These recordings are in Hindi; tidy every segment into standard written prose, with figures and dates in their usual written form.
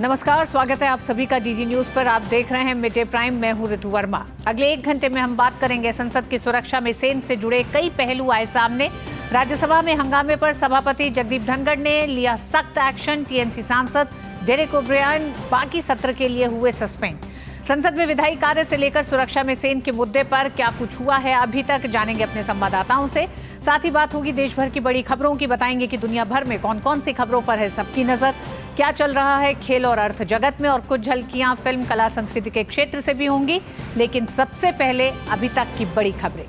नमस्कार, स्वागत है आप सभी का डीडी न्यूज पर। आप देख रहे हैं मिड डे प्राइम। मैं हूं ऋतु वर्मा। अगले 1 घंटे में हम बात करेंगे संसद की सुरक्षा में सेन से जुड़े कई पहलू आए सामने। राज्यसभा में हंगामे पर सभापति जगदीप धनखड़ ने लिया सख्त एक्शन। टीएमसी सांसद डेरेक ओब्रायन बाकी सत्र के लिए हुए सस्पेंड। संसद में विधायी कार्य से लेकर सुरक्षा में सेन के मुद्दे पर क्या कुछ हुआ है अभी तक, जानेंगे अपने संवाददाताओं से। साथ ही बात होगी देश भर की बड़ी खबरों की। बताएंगे कि दुनिया भर में कौन कौन सी खबरों पर है सबकी नजर, क्या चल रहा है खेल और अर्थ जगत में, और कुछ झलकियां फिल्म कला संस्कृति के क्षेत्र से भी होंगी। लेकिन सबसे पहले अभी तक की बड़ी खबरें।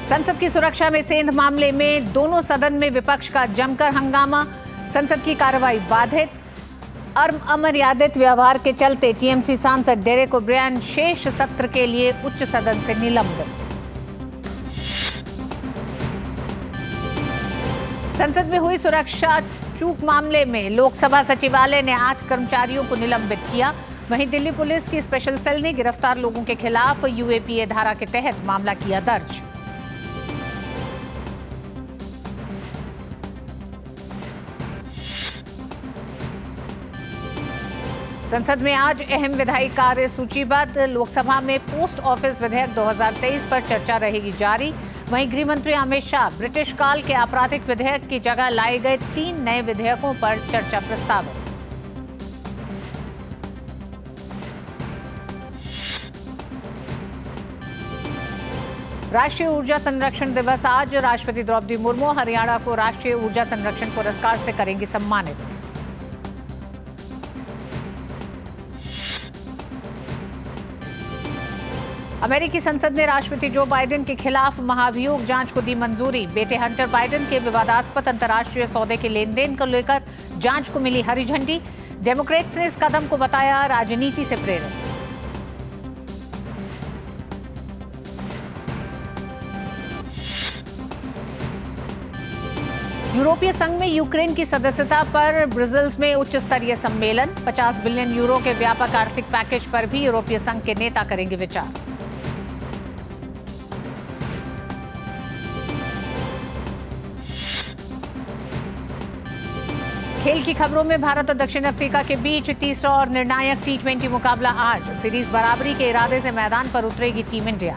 संसद की सुरक्षा में सेंध मामले में दोनों सदन में विपक्ष का जमकर हंगामा। संसद की कार्रवाई बाधित। अमर्यादित व्यवहार के चलते टीएमसी सांसद डेरेक ओब्रायन शेष सत्र के लिए उच्च सदन से निलंबित। संसद में हुई सुरक्षा चूक मामले में लोकसभा सचिवालय ने 8 कर्मचारियों को निलंबित किया। वहीं दिल्ली पुलिस की स्पेशल सेल ने गिरफ्तार लोगों के खिलाफ यूएपीए धारा के तहत मामला किया दर्ज। संसद में आज अहम विधायी कार्य सूचीबद्ध। लोकसभा में पोस्ट ऑफिस विधेयक 2023 पर चर्चा रहेगी जारी। वहीं गृह मंत्री अमित शाह ब्रिटिश काल के आपराधिक विधेयक की जगह लाए गए 3 नए विधेयकों पर चर्चा प्रस्तावित। राष्ट्रीय ऊर्जा संरक्षण दिवस आज। राष्ट्रपति द्रौपदी मुर्मू हरियाणा को राष्ट्रीय ऊर्जा संरक्षण पुरस्कार से करेंगी सम्मानित। अमेरिकी संसद ने राष्ट्रपति जो बाइडेन के खिलाफ महाभियोग जांच को दी मंजूरी। बेटे हंटर बाइडेन के विवादास्पद अंतर्राष्ट्रीय सौदे के लेन देन को लेकर जांच को मिली हरी झंडी। डेमोक्रेट्स ने इस कदम को बताया राजनीति से प्रेरित। यूरोपीय संघ में यूक्रेन की सदस्यता पर ब्रसेल्स में उच्च स्तरीय सम्मेलन। 50 बिलियन यूरो के व्यापक आर्थिक पैकेज पर भी यूरोपीय संघ के नेता करेंगे विचार। खेल की खबरों में भारत और दक्षिण अफ्रीका के बीच तीसरा और निर्णायक T20 मुकाबला आज। सीरीज बराबरी के इरादे से मैदान पर उतरेगी टीम इंडिया।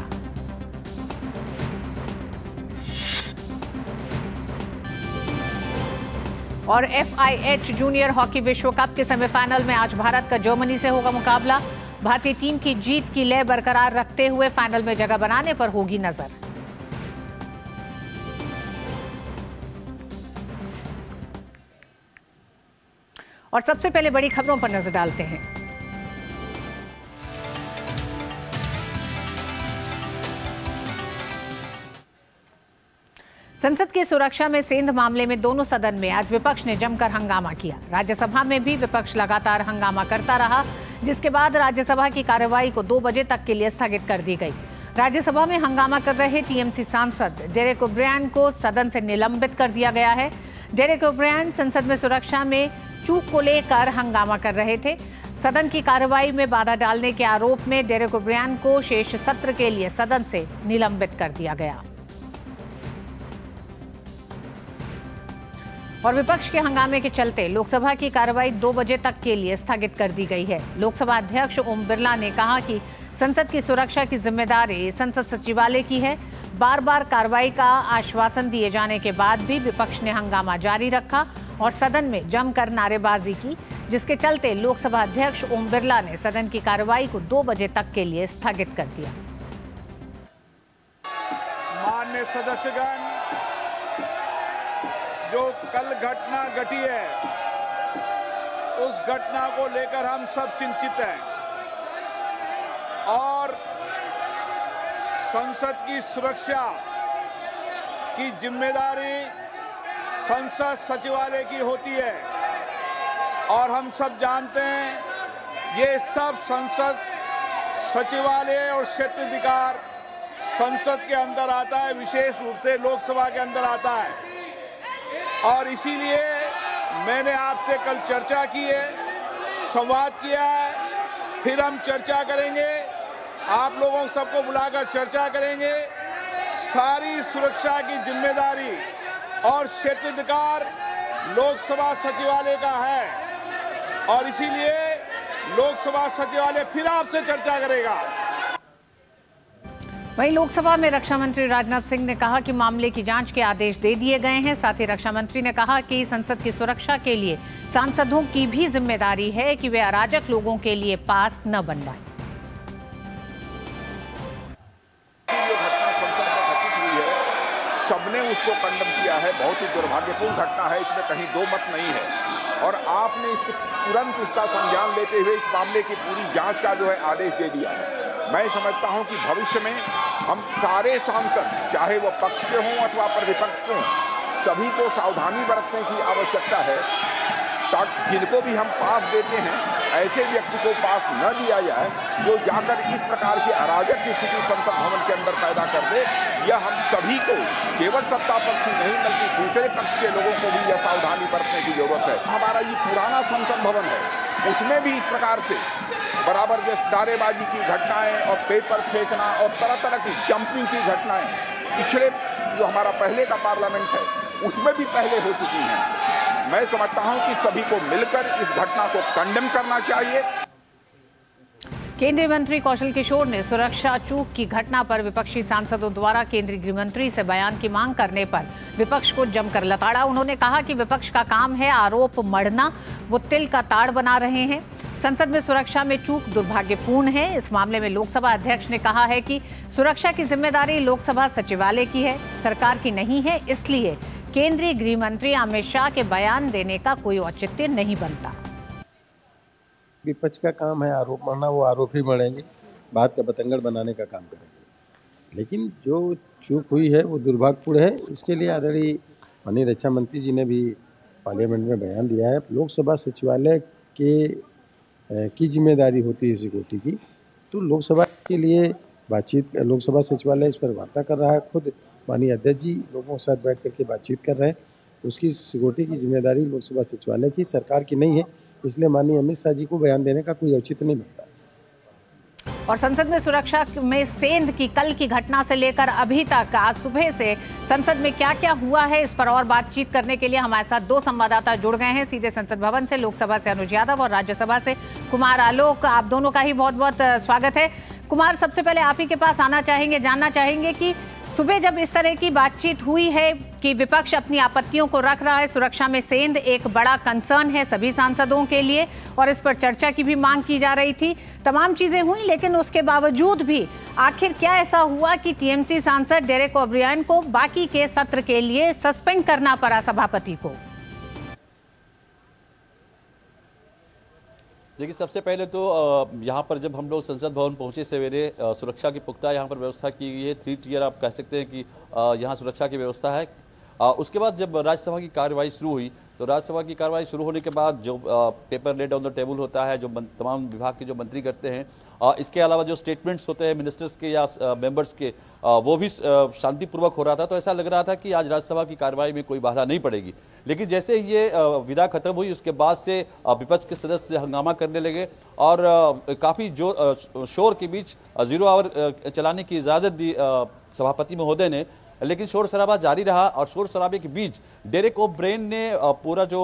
और FIH जूनियर हॉकी विश्व कप के सेमीफाइनल में आज भारत का जर्मनी से होगा मुकाबला। भारतीय टीम की जीत की लय बरकरार रखते हुए फाइनल में जगह बनाने पर होगी नजर। और सबसे पहले बड़ी खबरों पर नजर डालते हैं। संसद की सुरक्षा में सेंध मामले में दोनों सदन में आज विपक्ष ने जमकर हंगामा किया। राज्यसभा में भी विपक्ष लगातार हंगामा करता रहा, जिसके बाद राज्यसभा की कार्यवाही को 2 बजे तक के लिए स्थगित कर दी गई। राज्यसभा में हंगामा कर रहे टीएमसी सांसद डेरेक ओब्रायन को सदन से निलंबित कर दिया गया है। डेरेक ओब्रायन संसद में सुरक्षा में चूक को लेकर हंगामा कर रहे थे। सदन की कार्रवाई में बाधा डालने के आरोप में डेरेक ओब्रायन को शेष सत्र के लिए सदन से निलंबित कर दिया गया। और विपक्ष के हंगामे के चलते लोकसभा की कार्रवाई 2 बजे तक के लिए स्थगित कर दी गई है। लोकसभा अध्यक्ष ओम बिरला ने कहा कि संसद की सुरक्षा की जिम्मेदारी संसद सचिवालय की है। बार बार कार्रवाई का आश्वासन दिए जाने के बाद भी विपक्ष ने हंगामा जारी रखा और सदन में जमकर नारेबाजी की, जिसके चलते लोकसभा अध्यक्ष ओम बिरला ने सदन की कार्रवाई को 2 बजे तक के लिए स्थगित कर दिया। माननीय सदस्यगण, जो कल घटना घटी है उस घटना को लेकर हम सब चिंतित हैं और संसद की सुरक्षा की जिम्मेदारी संसद सचिवालय की होती है और हम सब जानते हैं ये सब संसद सचिवालय और क्षेत्राधिकार संसद के अंदर आता है, विशेष रूप से लोकसभा के अंदर आता है। और इसीलिए मैंने आपसे कल चर्चा की है, संवाद किया है, फिर हम चर्चा करेंगे, आप लोगों सबको बुलाकर चर्चा करेंगे। सारी सुरक्षा की जिम्मेदारी और क्षेत्राधिकार लोकसभा सचिवालय का है और इसीलिए लोकसभा सचिवालय फिर आपसे चर्चा करेगा। वहीं लोकसभा में रक्षा मंत्री राजनाथ सिंह ने कहा कि मामले की जांच के आदेश दे दिए गए हैं। साथ ही रक्षा मंत्री ने कहा कि संसद की सुरक्षा के लिए सांसदों की भी जिम्मेदारी है कि वे अराजक लोगों के लिए पास न बन जाएं। सबने उसको कंडम किया है, बहुत ही दुर्भाग्यपूर्ण घटना है, इसमें कहीं दो मत नहीं है। और आपने तुरंत इसका संज्ञान लेते हुए इस मामले की पूरी जांच का जो है आदेश दे दिया है। मैं समझता हूं कि भविष्य में हम सारे सांसद, चाहे वो पक्ष के हों अथवा प्रतिपक्ष के हों, सभी को सावधानी बरतने की आवश्यकता है ताकि जिनको भी हम पास देते हैं ऐसे व्यक्ति को पास न दिया जाए जो जाकर इस प्रकार की अराजक की स्थिति संसद भवन के अंदर पैदा कर दे। यह हम सभी को, केवल सत्ता पक्ष ही नहीं बल्कि दूसरे पक्ष के लोगों को भी यह सावधानी बरतने की जरूरत है। हमारा ये पुराना संसद भवन है, उसमें भी इस प्रकार से बराबर जैसे नारेबाजी की घटनाएं और पेपर फेंकना और तरह तरह की जंपिंग की घटनाएं पिछले जो हमारा पहले का पार्लियामेंट है उसमें भी पहले हो चुकी हैं। मैं समझता हूं कि सभी को मिलकर इस घटना को कंडेम करना चाहिए। केंद्रीय मंत्री कौशल किशोर ने सुरक्षा चूक की घटना पर विपक्षी सांसदों द्वारा केंद्रीय गृह मंत्री से बयान की मांग करने पर विपक्ष को जमकर लताड़ा। उन्होंने कहा कि विपक्ष का काम है आरोप मढ़ना, वो तिल का ताड़ बना रहे हैं। संसद में सुरक्षा में चूक दुर्भाग्यपूर्ण है। इस मामले में लोकसभा अध्यक्ष ने कहा है कि सुरक्षा की जिम्मेदारी लोकसभा सचिवालय की है, सरकार की नहीं है, इसलिए केंद्रीय गृह मंत्री अमित शाह के बयान देने का कोई औचित्य नहीं बनता। विपक्ष का काम है आरोप मढ़ना, वो आरोप ही मढ़ेंगे, बात का बतंगड़ बनाने का काम करेंगे। लेकिन जो चूक हुई है वो दुर्भाग्यपूर्ण है। इसके लिए आदरणीय माननीय रक्षा मंत्री जी ने भी पार्लियामेंट में बयान दिया है। लोकसभा सचिवालय की जिम्मेदारी होती है सिक्योरिटी की, तो लोकसभा के लिए बातचीत, लोकसभा सचिवालय इस पर वार्ता कर रहा है। खुद माननीय अध्यक्ष जी लोगों के साथ बैठ करके बातचीत कर रहे हैं। उसकी सिक्योरिटी की जिम्मेदारी लोकसभा सचिवालय की, सरकार की नहीं है। इसलिए माननीय अमित शाह जी को बयान देने का कोई औचित्य नहीं बनता। और संसद में सुरक्षा में सेंध की कल की घटना से लेकर अभी तक आज सुबह से संसद में क्या क्या हुआ है, इस पर और बातचीत करने के लिए हमारे साथ दो संवाददाता जुड़ गए हैं सीधे संसद भवन से। लोकसभा से अनुज यादव और राज्यसभा से कुमार आलोक। आप दोनों का ही बहुत बहुत स्वागत है। कुमार, सबसे पहले आप ही के पास आना चाहेंगे, जानना चाहेंगे कि सुबह जब इस तरह की बातचीत हुई है कि विपक्ष अपनी आपत्तियों को रख रहा है, सुरक्षा में सेंध एक बड़ा कंसर्न है सभी सांसदों के लिए और इस पर चर्चा की भी मांग की जा रही थी, तमाम चीजें हुई, लेकिन उसके बावजूद भी आखिर क्या ऐसा हुआ कि टीएमसी सांसद डेरेक ओब्रियन को बाकी के सत्र के लिए सस्पेंड करना पड़ा सभापति को? देखिए, सबसे पहले तो यहाँ पर जब हम लोग संसद भवन पहुँचे सवेरे, सुरक्षा की पुख्ता यहाँ पर व्यवस्था की गई है। 3 टियर आप कह सकते हैं कि यहाँ सुरक्षा की व्यवस्था है। उसके बाद जब राज्यसभा की कार्यवाही शुरू हुई तो राज्यसभा की कार्यवाही शुरू होने के बाद जो paper laid on the table होता है, जो तमाम विभाग के जो मंत्री करते हैं, इसके अलावा जो स्टेटमेंट्स होते हैं मिनिस्टर्स के या मेंबर्स के, वो भी शांतिपूर्वक हो रहा था। तो ऐसा लग रहा था कि आज राज्यसभा की कार्यवाही में कोई बाधा नहीं पड़ेगी। लेकिन जैसे ही ये विदा खत्म हुई उसके बाद से विपक्ष के सदस्य हंगामा करने लगे और काफ़ी शोर के बीच 0 आवर चलाने की इजाज़त दी सभापति महोदय ने। लेकिन शोर शराबा जारी रहा और शोर शराबे के बीच डेरेक ओब्रियन ने पूरा जो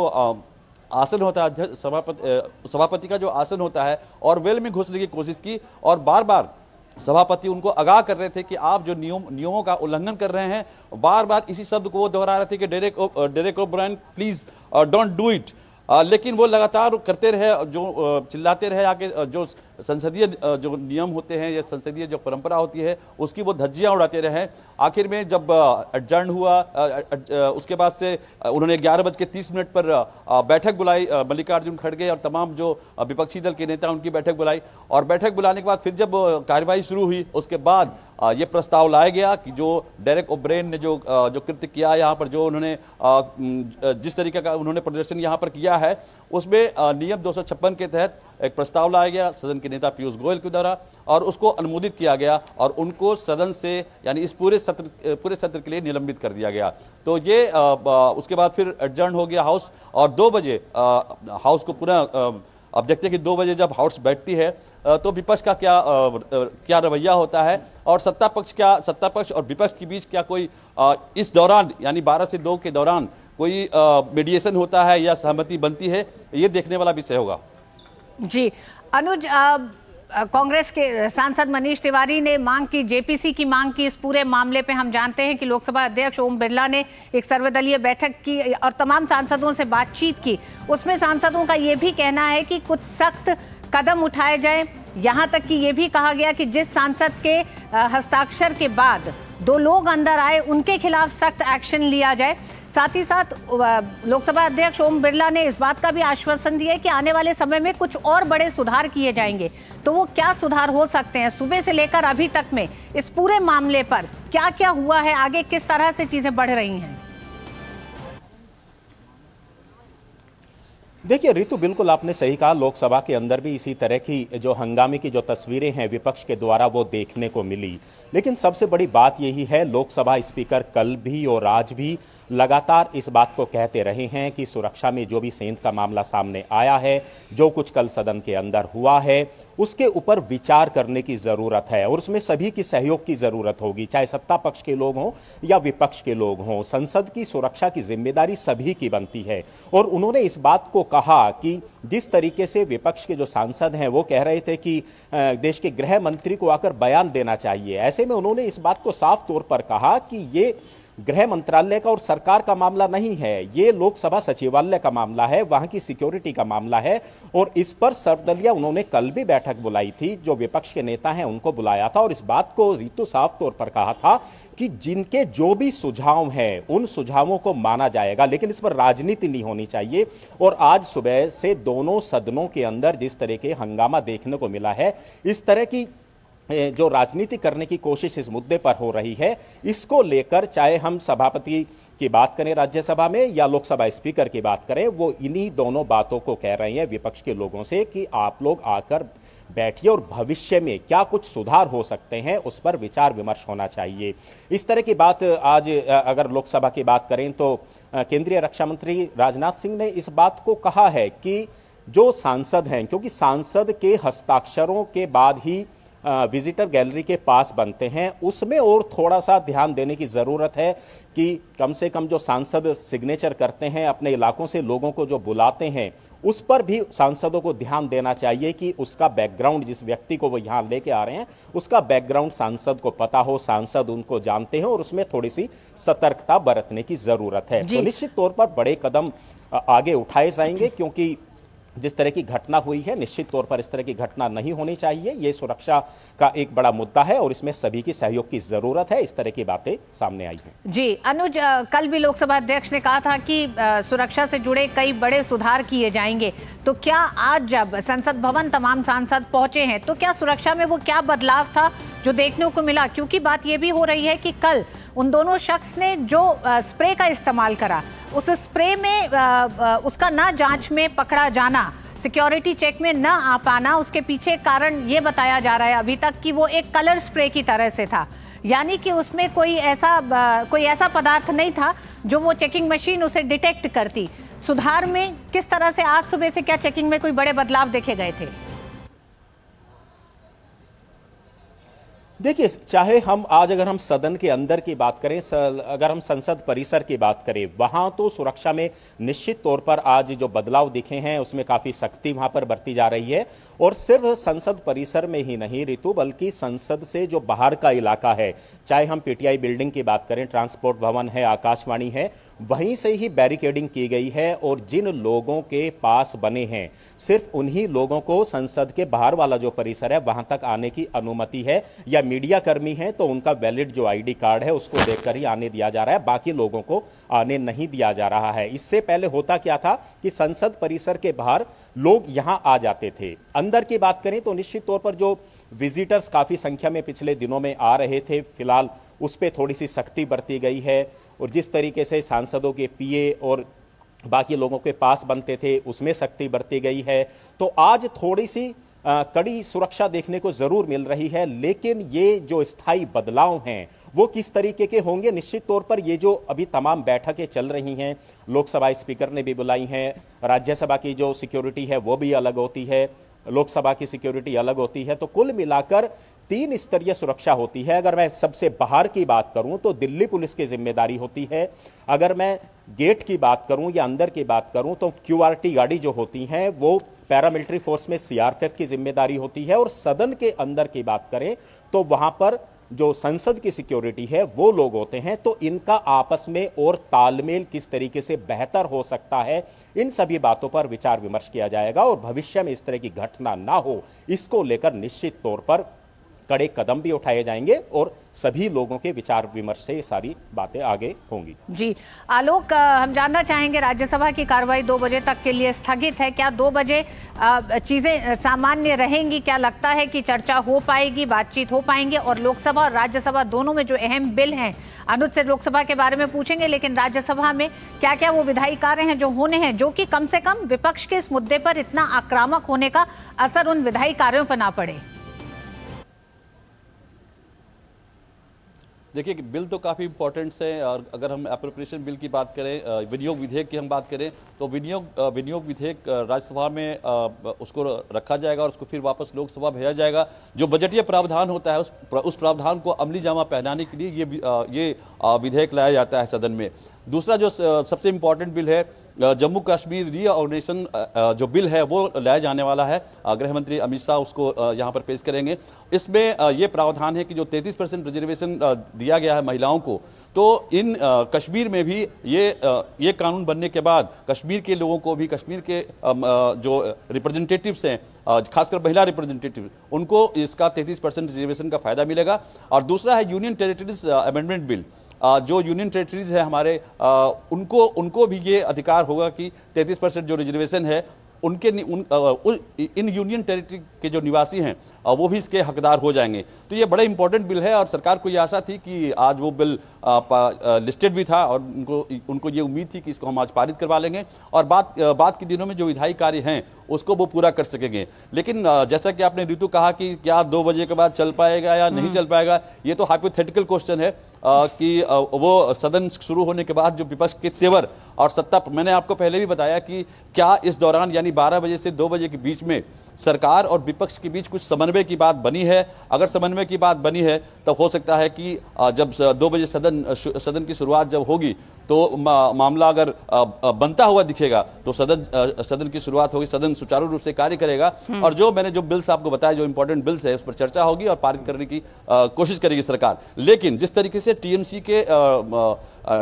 आसन होता है सभापति का जो आसन होता है और वेल में घुसने की कोशिश की और बार बार सभापति उनको आगाह कर रहे थे कि आप जो नियमों का उल्लंघन कर रहे हैं। बार बार इसी शब्द को वो दोहरा रहे थे कि Derek O'Brien please don't do it. लेकिन वो लगातार करते रहे, जो चिल्लाते रहे आके, जो संसदीय जो नियम होते हैं या संसदीय जो परंपरा होती है उसकी वो धज्जियां उड़ाते रहे। आखिर में जब एडजर्न हुआ उसके बाद से उन्होंने 11:30 पर बैठक बुलाई, मल्लिकार्जुन खड़गे और तमाम जो विपक्षी दल के नेता उनकी बैठक बुलाई और बैठक बुलाने के बाद फिर जब कार्यवाही शुरू हुई उसके बाद ये प्रस्ताव लाया गया कि जो डेरेक ओब्रियन ने जो कृत्य किया यहाँ पर, जो उन्होंने जिस तरीके का उन्होंने प्रदर्शन यहाँ पर किया है उसमें नियम 256 के तहत एक प्रस्ताव लाया गया सदन के नेता पीयूष गोयल के द्वारा और उसको अनुमोदित किया गया और उनको सदन से यानी इस पूरे सत्र के लिए निलंबित कर दिया गया। तो ये उसके बाद फिर एडजर्न हो गया हाउस और 2 बजे हाउस को पुनः, अब देखते हैं कि 2 बजे जब हाउस बैठती है तो विपक्ष का क्या रवैया होता है और सत्ता पक्ष और विपक्ष के बीच क्या कोई इस दौरान यानी 12 से 2 के दौरान कोई मीडिएशन होता है या सहमति बनती है, ये देखने वाला विषय होगा। जी अनुज, कांग्रेस के सांसद मनीष तिवारी ने मांग की, जेपीसी की मांग की इस पूरे मामले पे। हम जानते हैं कि लोकसभा अध्यक्ष ओम बिरला ने एक सर्वदलीय बैठक की और तमाम सांसदों से बातचीत की। उसमें सांसदों का ये भी कहना है कि कुछ सख्त कदम उठाए जाए। यहाँ तक कि ये भी कहा गया कि जिस सांसद के हस्ताक्षर के बाद 2 लोग अंदर आए उनके खिलाफ सख्त एक्शन लिया जाए। साथ ही साथ लोकसभा अध्यक्ष ओम बिरला ने इस बात का भी आश्वासन दिया कि आने वाले समय में कुछ और बड़े सुधार किए जाएंगे। तो वो क्या सुधार हो सकते हैं? सुबह से लेकर अभी तक में इस पूरे मामले पर क्या क्या हुआ है, आगे किस तरह से चीजें बढ़ रही हैं? देखिए रितु, बिल्कुल आपने सही कहा। लोकसभा के अंदर भी इसी तरह की जो हंगामे की जो तस्वीरें हैं विपक्ष के द्वारा वो देखने को मिली। लेकिन सबसे बड़ी बात यही है, लोकसभा स्पीकर कल भी और आज भी लगातार इस बात को कहते रहे हैं कि सुरक्षा में जो भी सेंध का मामला सामने आया है, जो कुछ कल सदन के अंदर हुआ है, उसके ऊपर विचार करने की जरूरत है और उसमें सभी की सहयोग की जरूरत होगी, चाहे सत्ता पक्ष के लोग हों या विपक्ष के लोग हों। संसद की सुरक्षा की जिम्मेदारी सभी की बनती है। और उन्होंने इस बात को कहा कि जिस तरीके से विपक्ष के जो सांसद हैं वो कह रहे थे कि देश के गृह मंत्री को आकर बयान देना चाहिए, ऐसे में उन्होंने इस बात को साफ तौर पर कहा कि ये गृह मंत्रालय का और सरकार का मामला नहीं है, ये लोकसभा सचिवालय का मामला है, वहां की सिक्योरिटी का मामला है। और इस पर सर्वदलीय उन्होंने कल भी बैठक बुलाई थी, जो विपक्ष के नेता हैं उनको बुलाया था और इस बात को रितु साफ तौर पर कहा था कि जिनके जो भी सुझाव हैं उन सुझावों को माना जाएगा, लेकिन इस पर राजनीति नहीं होनी चाहिए। और आज सुबह से दोनों सदनों के अंदर जिस तरह के हंगामा देखने को मिला है, इस तरह की जो राजनीति करने की कोशिश इस मुद्दे पर हो रही है, इसको लेकर चाहे हम सभापति की बात करें राज्यसभा में या लोकसभा स्पीकर की बात करें, वो इन्हीं दोनों बातों को कह रहे हैं विपक्ष के लोगों से कि आप लोग आकर बैठिए और भविष्य में क्या कुछ सुधार हो सकते हैं उस पर विचार विमर्श होना चाहिए। इस तरह की बात आज अगर लोकसभा की बात करें तो केंद्रीय रक्षा मंत्री राजनाथ सिंह ने इस बात को कहा है कि जो सांसद हैं, क्योंकि सांसद के हस्ताक्षरों के बाद ही विजिटर गैलरी के पास बनते हैं, उसमें और थोड़ा सा ध्यान देने की ज़रूरत है कि कम से कम जो सांसद सिग्नेचर करते हैं, अपने इलाकों से लोगों को जो बुलाते हैं, उस पर भी सांसदों को ध्यान देना चाहिए कि उसका बैकग्राउंड, जिस व्यक्ति को वो यहाँ लेके आ रहे हैं उसका बैकग्राउंड सांसद को पता हो, सांसद उनको जानते हैं और उसमें थोड़ी सी सतर्कता बरतने की ज़रूरत है। तो निश्चित तौर पर बड़े कदम आगे उठाए जाएंगे, क्योंकि जिस तरह की घटना हुई है निश्चित तौर पर इस तरह की घटना नहीं होनी चाहिए। ये सुरक्षा का एक बड़ा मुद्दा है और इसमें सभी की सहयोग की जरूरत है। इस तरह की बातें सामने आई हैं। जी अनुज, कल भी लोकसभा अध्यक्ष ने कहा था कि सुरक्षा से जुड़े कई बड़े सुधार किए जाएंगे, तो क्या आज जब संसद भवन तमाम सांसद पहुंचे हैं तो क्या सुरक्षा में वो क्या बदलाव था जो देखने को मिला? क्योंकि बात ये भी हो रही है कि कल उन दोनों शख्स ने जो स्प्रे का इस्तेमाल करा, उस स्प्रे में उसका ना जांच में पकड़ा जाना, सिक्योरिटी चेक में न आ पाना, उसके पीछे कारण ये बताया जा रहा है अभी तक कि वो एक कलर स्प्रे की तरह से था, यानी कि उसमें कोई ऐसा पदार्थ नहीं था जो वो चेकिंग मशीन उसे डिटेक्ट करती। सुधार में किस तरह से आज सुबह से क्या चेकिंग में कोई बड़े बदलाव देखे गए थे? देखिए, चाहे हम आज अगर हम सदन के अंदर की बात करें, अगर हम संसद परिसर की बात करें, वहां तो सुरक्षा में निश्चित तौर पर आज जो बदलाव दिखे हैं उसमें काफी सख्ती वहां पर बरती जा रही है। और सिर्फ संसद परिसर में ही नहीं ऋतु, बल्कि संसद से जो बाहर का इलाका है, चाहे हम पीटीआई बिल्डिंग की बात करें, ट्रांसपोर्ट भवन है, आकाशवाणी है, वहीं से ही बैरिकेडिंग की गई है और जिन लोगों के पास बने हैं सिर्फ उन्हीं लोगों को संसद के बाहर वाला जो परिसर है वहां तक आने की अनुमति है, या मीडिया कर्मी हैं तो उनका वैलिड जो आईडी कार्ड है उसको देखकर ही आने दिया जा रहा है, बाकी लोगों को आने नहीं दिया जा रहा है। इससे पहले होता क्या था कि संसद परिसर के बाहर लोग यहां आ जाते थे। अंदर की बात करें तो निश्चित तौर पर जो विजिटर्स काफी संख्या में पिछले दिनों में आ रहे थे, फिलहाल उस पर थोड़ी सी सख्ती बरती गई है और जिस तरीके से सांसदों के पीए और बाकी लोगों के पास बनते थे उसमें सख्ती बरती गई है। तो आज थोड़ी सी कड़ी सुरक्षा देखने को जरूर मिल रही है, लेकिन ये जो स्थायी बदलाव हैं वो किस तरीके के होंगे, निश्चित तौर पर ये जो अभी तमाम बैठकें चल रही हैं, लोकसभा स्पीकर ने भी बुलाई हैं, राज्यसभा की जो सिक्योरिटी है वो भी अलग होती है, लोकसभा की सिक्योरिटी अलग होती है। तो कुल मिलाकर 3 स्तरीय सुरक्षा होती है। अगर मैं सबसे बाहर की बात करूं तो दिल्ली पुलिस की जिम्मेदारी होती है। अगर मैं गेट की बात करूं या अंदर की बात करूं तो QRT गाड़ी जो होती हैं वो पैरामिलिट्री फोर्स में CRPF की जिम्मेदारी होती है। और सदन के अंदर की बात करें तो वहां पर जो संसद की सिक्योरिटी है वो लोग होते हैं। तो इनका आपस में और तालमेल किस तरीके से बेहतर हो सकता है, इन सभी बातों पर विचार विमर्श किया जाएगा। और भविष्य में इस तरह की घटना ना हो, इसको लेकर निश्चित तौर पर कड़े कदम भी उठाए जाएंगे और सभी लोगों के विचार विमर्श से ये सारी बातें आगे होंगी। जी आलोक, हम जानना चाहेंगे, राज्यसभा की कार्रवाई 2 बजे तक के लिए स्थगित है। क्या 2 बजे चीजें सामान्य रहेंगी? क्या लगता है कि चर्चा हो पाएगी, बातचीत हो पाएंगे? और लोकसभा और राज्यसभा दोनों में जो अहम बिल हैं, अनुज से लोकसभा के बारे में पूछेंगे, लेकिन राज्यसभा में क्या क्या वो विधायी कार्य हैं जो होने हैं, जो कि कम से कम विपक्ष के इस मुद्दे पर इतना आक्रामक होने का असर उन विधायी कार्यों पर ना पड़े? देखिए बिल तो काफ़ी इंपॉर्टेंट है। और अगर हम एप्रोप्रिएशन बिल की बात करें, विनियोग विधेयक की हम बात करें, तो विनियोग विधेयक राज्यसभा में उसको रखा जाएगा और उसको फिर वापस लोकसभा भेजा जाएगा। जो बजटीय प्रावधान होता है उस प्रावधान को अमली जामा पहनाने के लिए ये विधेयक लाया जाता है सदन में। दूसरा जो सबसे इम्पोर्टेंट बिल है, जम्मू कश्मीर रीऑर्गेनाइजेशन जो बिल है वो लाया जाने वाला है। गृह मंत्री अमित शाह उसको यहाँ पर पेश करेंगे। इसमें ये प्रावधान है कि जो 33% रिजर्वेशन दिया गया है महिलाओं को, तो इन कश्मीर में भी ये कानून बनने के बाद कश्मीर के लोगों को भी, कश्मीर के जो रिप्रेजेंटेटिव्स हैं, खासकर महिला रिप्रेजेंटेटिव, उनको इसका 33% रिजर्वेशन का फायदा मिलेगा। और दूसरा है यूनियन टेरिटरीज अमेंडमेंट बिल। जो यूनियन टेरिटरीज है हमारे, उनको भी ये अधिकार होगा कि 33% जो रिजर्वेशन है इन यूनियन टेरिटरी के जो निवासी हैं वो भी इसके हकदार हो जाएंगे। तो ये बड़ा इंपॉर्टेंट बिल है और सरकार को ये आशा थी कि आज वो बिल लिस्टेड भी था और उनको ये उम्मीद थी कि इसको हम आज पारित करवा लेंगे और बाद के दिनों में जो विधायी कार्य हैं उसको वो पूरा कर सकेंगे। लेकिन जैसा कि आपने ऋतु कहा कि क्या 2 बजे के बाद चल पाएगा या नहीं चल पाएगा, ये तो हाइपोथेटिकल क्वेश्चन है कि वो सदन शुरू होने के बाद जो विपक्ष के तेवर और सत्ता, मैंने आपको पहले भी बताया कि क्या इस दौरान यानी 12 बजे से 2 बजे के बीच में सरकार और विपक्ष के बीच कुछ समन्वय की बात बनी है। अगर समन्वय की बात बनी है तो हो सकता है कि जब 2 बजे सदन की शुरुआत जब होगी तो मामला अगर बनता हुआ दिखेगा तो सदन की शुरुआत होगी, सदन सुचारू रूप से कार्य करेगा और मैंने जो बिल्स आपको बताया, जो इंपॉर्टेंट बिल्स है, उस पर चर्चा होगी और पारित करने की कोशिश करेगी सरकार। लेकिन जिस तरीके से टीएमसी के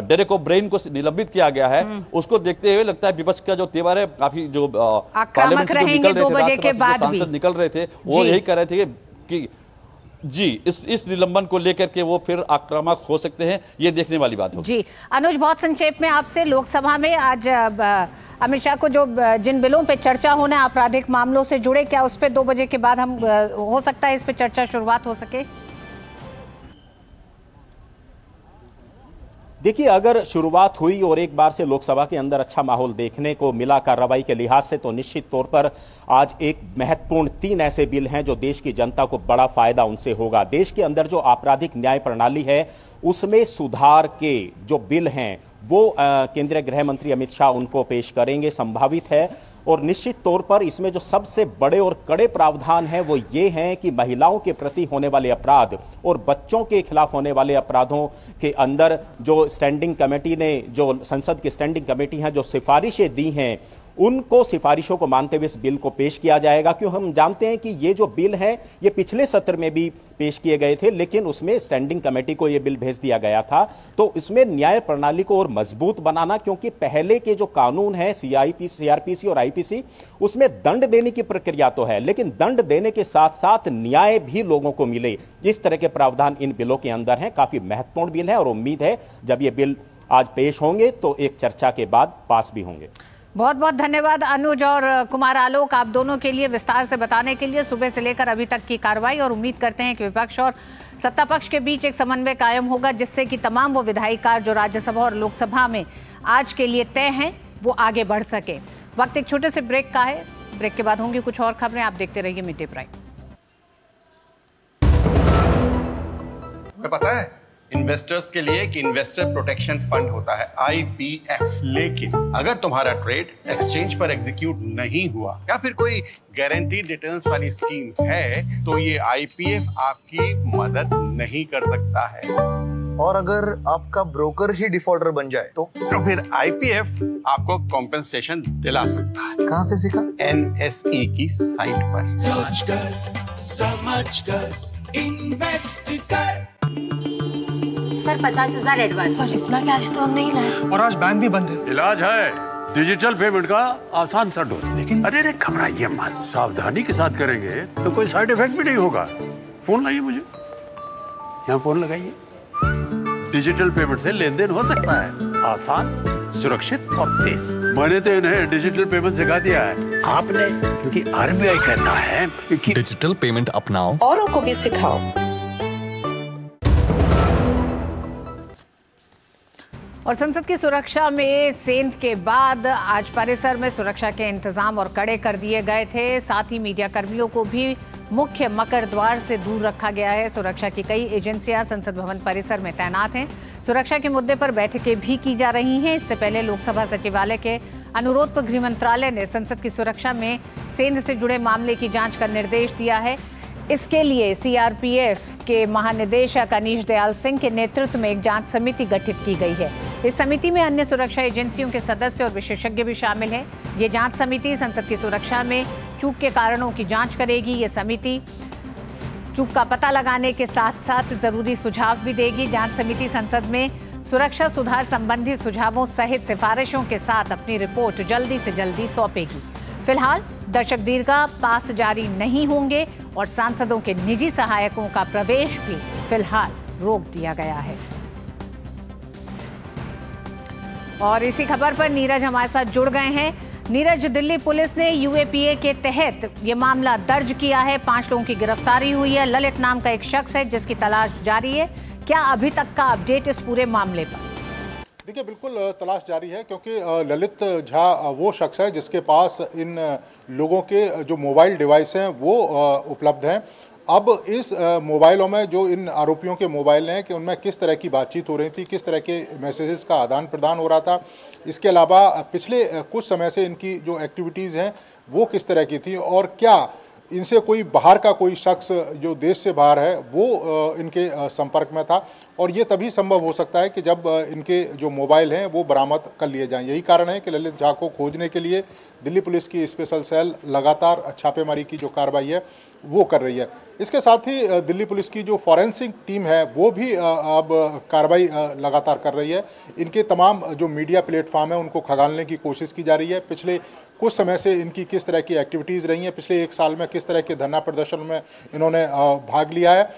डेरेक ओब्रेन को निलंबित किया गया है, उसको देखते हुए लगता है विपक्ष का जो तेवर है काफी, जो पार्लियामेंट से निकल रहे थे, सांसद निकल रहे थे, वो यही कह रहे थे कि जी इस निलंबन को लेकर के वो फिर आक्रामक हो सकते हैं। ये देखने वाली बात होगी। जी अनुज, बहुत संक्षेप में आपसे, लोकसभा में आज अमित शाह को जो जिन बिलों पे चर्चा होना है आपराधिक मामलों से जुड़े, क्या उस पे 2 बजे के बाद हम हो सकता है इस पे चर्चा शुरुआत हो सके? देखिए, अगर शुरुआत हुई और एक बार से लोकसभा के अंदर अच्छा माहौल देखने को मिला कार्रवाई के लिहाज से, तो निश्चित तौर पर आज एक महत्वपूर्ण 3 ऐसे बिल हैं जो देश की जनता को बड़ा फायदा उनसे होगा। देश के अंदर जो आपराधिक न्याय प्रणाली है उसमें सुधार के जो बिल हैं वो केंद्रीय गृह मंत्री अमित शाह उनको पेश करेंगे, संभावित है। और निश्चित तौर पर इसमें जो सबसे बड़े और कड़े प्रावधान हैं वो ये हैं कि महिलाओं के प्रति होने वाले अपराध और बच्चों के खिलाफ होने वाले अपराधों के अंदर जो स्टैंडिंग कमेटी ने, जो संसद की स्टैंडिंग कमेटी हैं, जो सिफारिशें दी हैं, उनको सिफारिशों को मानते हुए इस बिल को पेश किया जाएगा। क्यों हम जानते हैं कि ये जो बिल है ये पिछले सत्र में भी पेश किए गए थे, लेकिन उसमें स्टैंडिंग कमेटी को ये बिल भेज दिया गया था। तो इसमें न्याय प्रणाली को और मजबूत बनाना, क्योंकि पहले के जो कानून है सीआरपीसी और आईपीसी, उसमें दंड देने की प्रक्रिया तो है, लेकिन दंड देने के साथ साथ न्याय भी लोगों को मिले, इस तरह के प्रावधान इन बिलों के अंदर हैं। काफी महत्वपूर्ण बिल है और उम्मीद है जब ये बिल आज पेश होंगे तो एक चर्चा के बाद पास भी होंगे। बहुत बहुत धन्यवाद अनुज और कुमार आलोक, आप दोनों के लिए विस्तार से बताने के लिए, सुबह से लेकर अभी तक की कार्रवाई। और उम्मीद करते हैं कि विपक्ष और सत्ता पक्ष के बीच एक समन्वय कायम होगा, जिससे कि तमाम वो विधायी कार्य जो राज्यसभा और लोकसभा में आज के लिए तय हैं वो आगे बढ़ सके। वक्त एक छोटे से ब्रेक का है, ब्रेक के बाद होंगी कुछ और खबरें। आप देखते रहिए मिड डे प्राइम। तुम्हें पता है इन्वेस्टर्स के लिए एक इन्वेस्टर प्रोटेक्शन फंड होता है IPF। लेकिन अगर तुम्हारा ट्रेड एक्सचेंज पर एग्जीक्यूट नहीं हुआ या फिर कोई गारंटीड रिटर्न्स वाली स्कीम है तो ये IPF आपकी मदद नहीं कर सकता है। और अगर आपका ब्रोकर ही डिफॉल्टर बन जाए तो फिर IPF आपको कॉम्पेंसेशन दिला सकता है। कहाँ से सीखा? NSE की साइट पर। समझकर इन्वेस्ट कर। Sir 50,000 advance. और इतना कैश तो हम नहीं लाए। और आज बैंक भी बंद है। इलाज है डिजिटल पेमेंट का आसान सा डोज। लेकिन अरे घबराइए मत, सावधानी के साथ करेंगे तो कोई साइड इफेक्ट भी नहीं होगा। फोन लाइए मुझे, यहाँ फोन लगाइए। डिजिटल पेमेंट से लेन देन हो सकता है आसान, सुरक्षित और तेज। मैंने तो इन्हें डिजिटल पेमेंट सिखा दिया है आपने, क्योंकि RBI कहता है कि डिजिटल पेमेंट अपनाओ, औरों को भी सिखाओ। और संसद की सुरक्षा में सेंध के बाद आज परिसर में सुरक्षा के इंतजाम और कड़े कर दिए गए थे। साथ ही मीडिया कर्मियों को भी मुख्य मकर द्वार से दूर रखा गया है। सुरक्षा की कई एजेंसियां संसद भवन परिसर में तैनात हैं। सुरक्षा के मुद्दे पर बैठकें भी की जा रही हैं। इससे पहले लोकसभा सचिवालय के अनुरोध पर गृह मंत्रालय ने संसद की सुरक्षा में सेंध से जुड़े मामले की जांच का निर्देश दिया है। इसके लिए CRPF के महानिदेशक अनीश दयाल सिंह के नेतृत्व में एक जांच समिति गठित की गई है। इस समिति में अन्य सुरक्षा एजेंसियों के सदस्य और विशेषज्ञ भी शामिल हैं। ये जांच समिति संसद की सुरक्षा में चूक के कारणों की जांच करेगी। ये समिति चूक का पता लगाने के साथ साथ जरूरी सुझाव भी देगी। जांच समिति संसद में सुरक्षा सुधार संबंधी सुझावों सहित सिफारिशों के साथ अपनी रिपोर्ट जल्दी से जल्दी सौंपेगी। फिलहाल दर्शक दीर्घा पास जारी नहीं होंगे और सांसदों के निजी सहायकों का प्रवेश भी फिलहाल रोक दिया गया है। और इसी खबर पर नीरज हमारे साथ जुड़ गए हैं। नीरज, दिल्ली पुलिस ने UAPA के तहत ये मामला दर्ज किया है। 5 लोगों की गिरफ्तारी हुई है। ललित नाम का एक शख्स है जिसकी तलाश जारी है। क्या अभी तक का अपडेट इस पूरे मामले पर? देखिए, बिल्कुल तलाश जारी है क्योंकि ललित झा वो शख्स है जिसके पास इन लोगों के जो मोबाइल डिवाइस हैं वो उपलब्ध हैं। अब इस मोबाइलों में जो इन आरोपियों के मोबाइल हैं कि उनमें किस तरह की बातचीत हो रही थी, किस तरह के मैसेजेस का आदान प्रदान हो रहा था। इसके अलावा पिछले कुछ समय से इनकी जो एक्टिविटीज़ हैं वो किस तरह की थी और क्या इनसे कोई बाहर का कोई शख्स जो देश से बाहर है वो इनके संपर्क में था। और ये तभी संभव हो सकता है कि जब इनके जो मोबाइल हैं वो बरामद कर लिए जाएं। यही कारण है कि ललित झा को खोजने के लिए दिल्ली पुलिस की स्पेशल सेल लगातार छापेमारी की जो कार्रवाई है वो कर रही है। इसके साथ ही दिल्ली पुलिस की जो फॉरेंसिक टीम है वो भी अब कार्रवाई लगातार कर रही है। इनके तमाम जो मीडिया प्लेटफॉर्म है उनको खंगालने की कोशिश की जा रही है। पिछले कुछ समय से इनकी किस तरह की एक्टिविटीज़ रही हैं, पिछले 1 साल में किस तरह के धरना प्रदर्शन में इन्होंने भाग लिया है,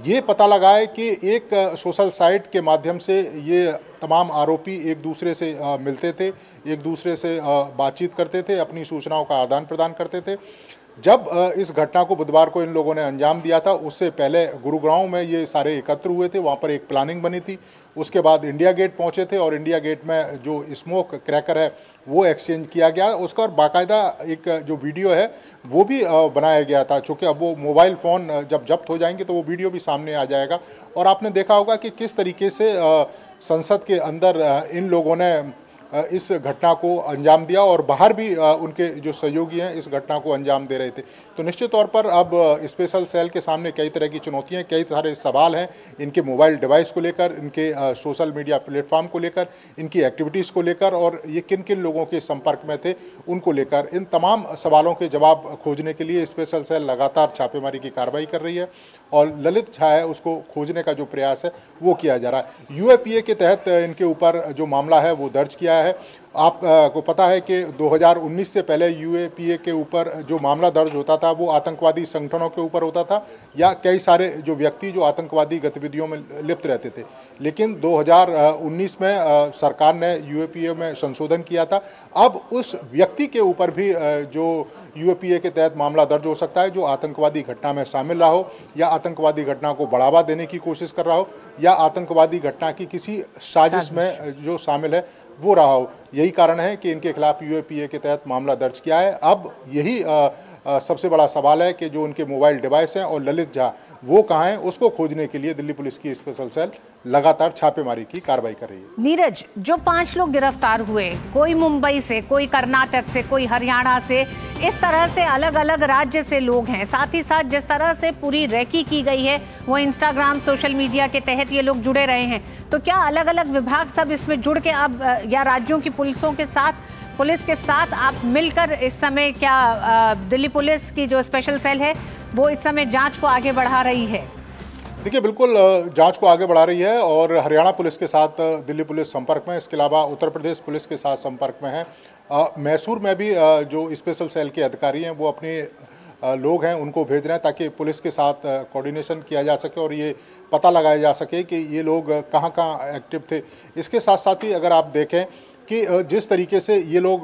ये पता लगा है कि एक सोशल साइट के माध्यम से ये तमाम आरोपी एक दूसरे से मिलते थे, एक दूसरे से बातचीत करते थे, अपनी सूचनाओं का आदान प्रदान करते थे। जब इस घटना को बुधवार को इन लोगों ने अंजाम दिया था उससे पहले गुरुग्राम में ये सारे एकत्र हुए थे, वहाँ पर एक प्लानिंग बनी थी। उसके बाद इंडिया गेट पहुँचे थे और इंडिया गेट में जो स्मोक क्रैकर है वो एक्सचेंज किया गया। उसका और बाकायदा एक जो वीडियो है वो भी बनाया गया था। चूँकि अब वो मोबाइल फ़ोन जब जब्त हो जाएंगे तो वो वीडियो भी सामने आ जाएगा। और आपने देखा होगा कि किस तरीके से संसद के अंदर इन लोगों ने इस घटना को अंजाम दिया और बाहर भी उनके जो सहयोगी हैं इस घटना को अंजाम दे रहे थे। तो निश्चित तौर पर अब स्पेशल सेल के सामने कई तरह की चुनौतियां, कई सारे सवाल हैं इनके मोबाइल डिवाइस को लेकर, इनके सोशल मीडिया प्लेटफॉर्म को लेकर, इनकी एक्टिविटीज़ को लेकर और ये किन किन लोगों के संपर्क में थे उनको लेकर। इन तमाम सवालों के जवाब खोजने के लिए स्पेशल सेल लगातार छापेमारी की कार्रवाई कर रही है और ललित झा है उसको खोजने का जो प्रयास है वो किया जा रहा है। UAPA के तहत इनके ऊपर जो मामला है वो दर्ज किया है। आपको पता है कि 2019 से पहले UAPA के ऊपर जो मामला दर्ज होता था वो आतंकवादी संगठनों के ऊपर होता था या कई सारे जो व्यक्ति जो आतंकवादी गतिविधियों में लिप्त रहते थे। लेकिन 2019 में सरकार ने UAPA में संशोधन किया था। अब उस व्यक्ति के ऊपर भी जो UAPA के तहत मामला दर्ज हो सकता है जो आतंकवादी घटना में शामिल रहा हो या आतंकवादी घटना को बढ़ावा देने की कोशिश कर रहा हो या आतंकवादी घटना की किसी साजिश में जो शामिल है वो रहा हो। यही कारण है कि इनके खिलाफ यूएपीए के तहत मामला दर्ज किया है। अब यही सबसे बड़ा सवाल है कि जो उनके मोबाइल डिवाइस हैं और ललित झा वो कहाँ हैं, उसको खोजने के लिए दिल्ली पुलिस की स्पेशल सेल लगातार छापेमारी की कार्रवाई कर रही है। नीरज, जो 5 लोग गिरफ्तार हुए, कोई मुंबई से, कोई कर्नाटक से, कोई हरियाणा से, इस तरह से अलग अलग राज्य से लोग हैं। साथ ही साथ जिस तरह से पूरी रैकी की गई है वो इंस्टाग्राम सोशल मीडिया के तहत ये लोग जुड़े रहे हैं, तो क्या अलग अलग विभाग सब इसमें जुड़ के अब या राज्यों की पुलिस के साथ आप मिलकर इस समय क्या दिल्ली पुलिस की जो स्पेशल सेल है वो इस समय जांच को आगे बढ़ा रही है? देखिए, बिल्कुल जांच को आगे बढ़ा रही है और हरियाणा पुलिस के साथ दिल्ली पुलिस संपर्क में, इसके अलावा उत्तर प्रदेश पुलिस के साथ संपर्क में है। मैसूर में भी जो स्पेशल सेल के अधिकारी हैं वो अपने लोग हैं उनको भेज रहे हैं ताकि पुलिस के साथ कोऑर्डिनेशन किया जा सके और ये पता लगाया जा सके कि ये लोग कहाँ कहाँ एक्टिव थे। इसके साथ साथ ही अगर आप देखें कि जिस तरीके से ये लोग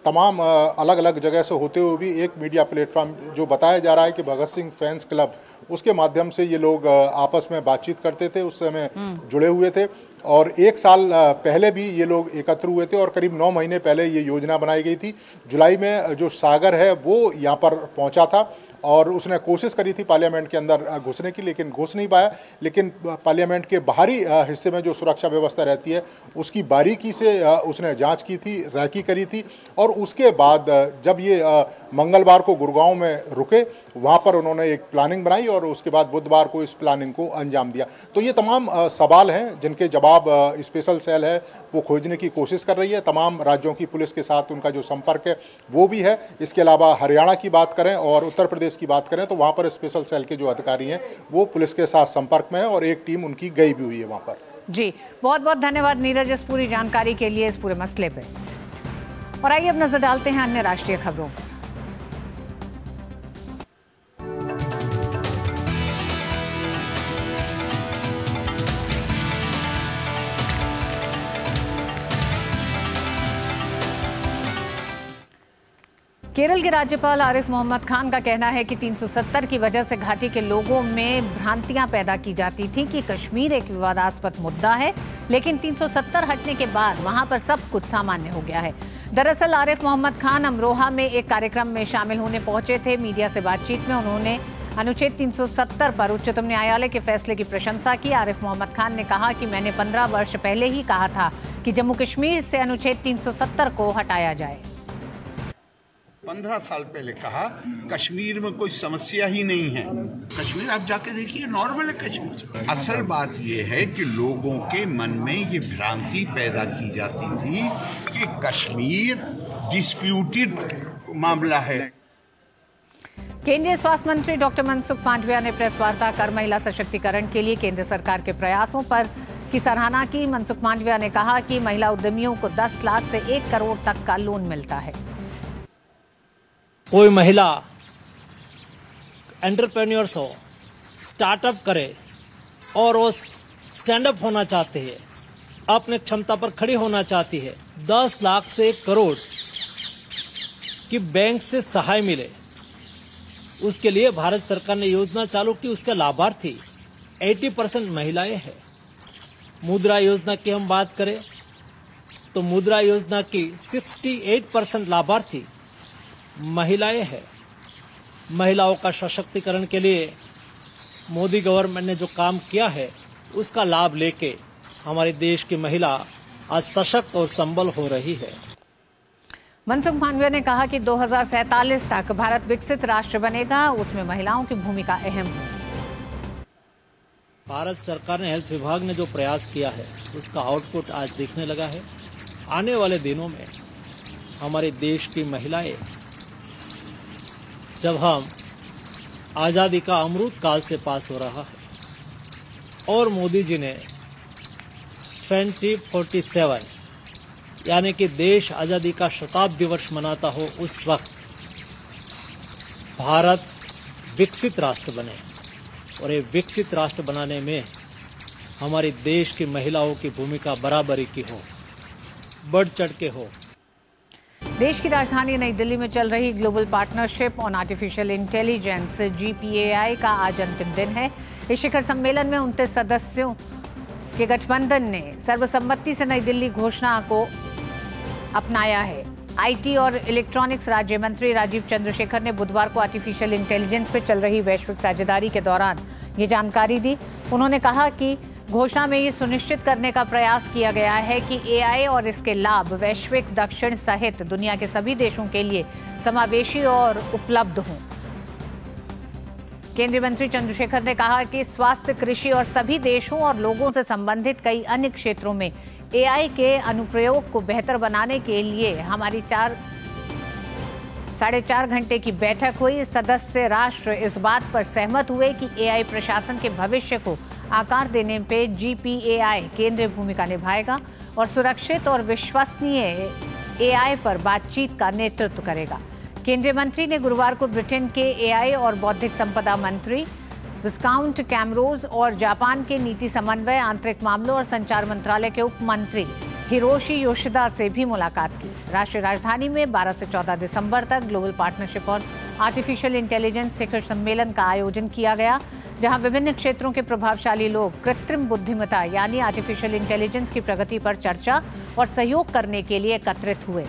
तमाम अलग अलग जगह से होते हुए भी एक मीडिया प्लेटफॉर्म जो बताया जा रहा है कि भगत सिंह फैंस क्लब, उसके माध्यम से ये लोग आपस में बातचीत करते थे, उस समय जुड़े हुए थे और 1 साल पहले भी ये लोग एकत्र हुए थे और करीब 9 महीने पहले ये योजना बनाई गई थी। जुलाई में जो सागर है वो यहाँ पर पहुँचा था और उसने कोशिश करी थी पार्लियामेंट के अंदर घुसने की, लेकिन घुस नहीं पाया। लेकिन पार्लियामेंट के बाहरी हिस्से में जो सुरक्षा व्यवस्था रहती है उसकी बारीकी से उसने जांच की थी, रैकी करी थी और उसके बाद जब ये मंगलवार को गुड़गांव में रुके, वहाँ पर उन्होंने एक प्लानिंग बनाई और उसके बाद बुधवार को इस प्लानिंग को अंजाम दिया। तो ये तमाम सवाल हैं जिनके जवाब स्पेशल सेल है वो खोजने की कोशिश कर रही है। तमाम राज्यों की पुलिस के साथ उनका जो संपर्क है वो भी है। इसके अलावा हरियाणा की बात करें और उत्तर प्रदेश की बात करें तो वहां पर स्पेशल सेल के जो अधिकारी हैं वो पुलिस के साथ संपर्क में है और एक टीम उनकी गई भी हुई है वहां पर। जी, बहुत बहुत धन्यवाद नीरज इस पूरी जानकारी के लिए, इस पूरे मसले पे। और आइए अब नजर डालते हैं अन्य राष्ट्रीय खबरों पर। केरल के राज्यपाल आरिफ मोहम्मद खान का कहना है कि 370 की वजह से घाटी के लोगों में भ्रांतियां पैदा की जाती थी कि कश्मीर एक विवादास्पद मुद्दा है, लेकिन 370 हटने के बाद वहां पर सब कुछ सामान्य हो गया है। दरअसल आरिफ मोहम्मद खान अमरोहा में एक कार्यक्रम में शामिल होने पहुंचे थे। मीडिया से बातचीत में उन्होंने अनुच्छेद 370 पर उच्चतम न्यायालय के फैसले की प्रशंसा की। आरिफ मोहम्मद खान ने कहा कि मैंने 15 वर्ष पहले ही कहा था कि जम्मू कश्मीर से अनुच्छेद 370 को हटाया जाए। 15 साल पहले कहा कश्मीर में कोई समस्या ही नहीं है। कश्मीर आप जाके देखिए, नॉर्मल है कश्मीर। असल बात यह है कि लोगों के मन में ये भ्रांति पैदा की जाती थी कि कश्मीर डिस्प्यूटेड मामला है। केंद्रीय स्वास्थ्य मंत्री डॉक्टर मनसुख मांडविया ने प्रेस वार्ता कर महिला सशक्तिकरण के लिए केंद्र सरकार के प्रयासों पर की सराहना की। मनसुख मांडविया ने कहा कि महिला उद्यमियों को 10 लाख से 1 करोड़ तक का लोन मिलता है। कोई महिला एंटरप्रेन्योर्स हो, स्टार्टअप करे और वो स्टैंड अप होना चाहते हैं, अपने क्षमता पर खड़ी होना चाहती है, 10 लाख से 1 करोड़ की बैंक से सहाय मिले, उसके लिए भारत सरकार ने योजना चालू की। उसके लाभार्थी 80% महिलाएं हैं। मुद्रा योजना की हम बात करें तो मुद्रा योजना की 68% लाभार्थी महिलाएं हैं। महिलाओं का सशक्तिकरण के लिए मोदी गवर्नमेंट ने जो काम किया है उसका लाभ लेके हमारे देश की महिला आज सशक्त और संबल हो रही है। मनसुख मांडविया ने कहा कि 2047 तक भारत विकसित राष्ट्र बनेगा, उसमें महिलाओं की भूमिका अहम है। भारत सरकार ने, हेल्थ विभाग ने जो प्रयास किया है उसका आउटपुट आज दिखने लगा है। आने वाले दिनों में हमारे देश की महिलाएं, जब हम आज़ादी का अमृत काल से पास हो रहा है और मोदी जी ने 2047 यानी कि देश आज़ादी का शताब्दी वर्ष मनाता हो, उस वक्त भारत विकसित राष्ट्र बने और ये विकसित राष्ट्र बनाने में हमारे देश की महिलाओं की भूमिका बराबरी की हो, बढ़ चढ़ के हो। देश की राजधानी नई दिल्ली में चल रही global partnership on artificial intelligence GPAI का आज अंतिम दिन है। इस शिखर सम्मेलन में 29 सदस्यों के गठबंधन ने सर्वसम्मति से नई दिल्ली घोषणा को अपनाया है। आईटी और इलेक्ट्रॉनिक्स राज्य मंत्री राजीव चंद्रशेखर ने बुधवार को आर्टिफिशियल इंटेलिजेंस पर चल रही वैश्विक साझेदारी के दौरान ये जानकारी दी। उन्होंने कहा कि घोषणा में ये सुनिश्चित करने का प्रयास किया गया है कि एआई और इसके लाभ वैश्विक दक्षिण सहित दुनिया के सभी देशों के लिए समावेशी और उपलब्ध हों। केंद्रीय मंत्री चंद्रशेखर ने कहा कि स्वास्थ्य, कृषि और सभी देशों और लोगों से संबंधित कई अन्य क्षेत्रों में एआई के अनुप्रयोग को बेहतर बनाने के लिए हमारी 4.5 घंटे की बैठक हुई। सदस्य राष्ट्र इस बात पर सहमत हुए कि एआई प्रशासन के भविष्य को आकार देने पे GPAI केंद्रीय भूमिका निभाएगा और सुरक्षित और विश्वसनीय एआई पर बातचीत का नेतृत्व करेगा। केंद्रीय मंत्री ने गुरुवार को ब्रिटेन के एआई और बौद्धिक संपदा मंत्री विस्काउंट कैमरोज और जापान के नीति समन्वय, आंतरिक मामलों और संचार मंत्रालय के उप मंत्री हिरोशी योशिदा से भी मुलाकात की। राष्ट्रीय राजधानी में 12 से 14 दिसंबर तक ग्लोबल पार्टनरशिप और आर्टिफिशियल इंटेलिजेंस शिखर सम्मेलन का आयोजन किया गया, जहां विभिन्न क्षेत्रों के प्रभावशाली लोग कृत्रिम बुद्धिमत्ता यानी आर्टिफिशियल इंटेलिजेंस की प्रगति पर चर्चा और सहयोग करने के लिए एकत्रित हुए।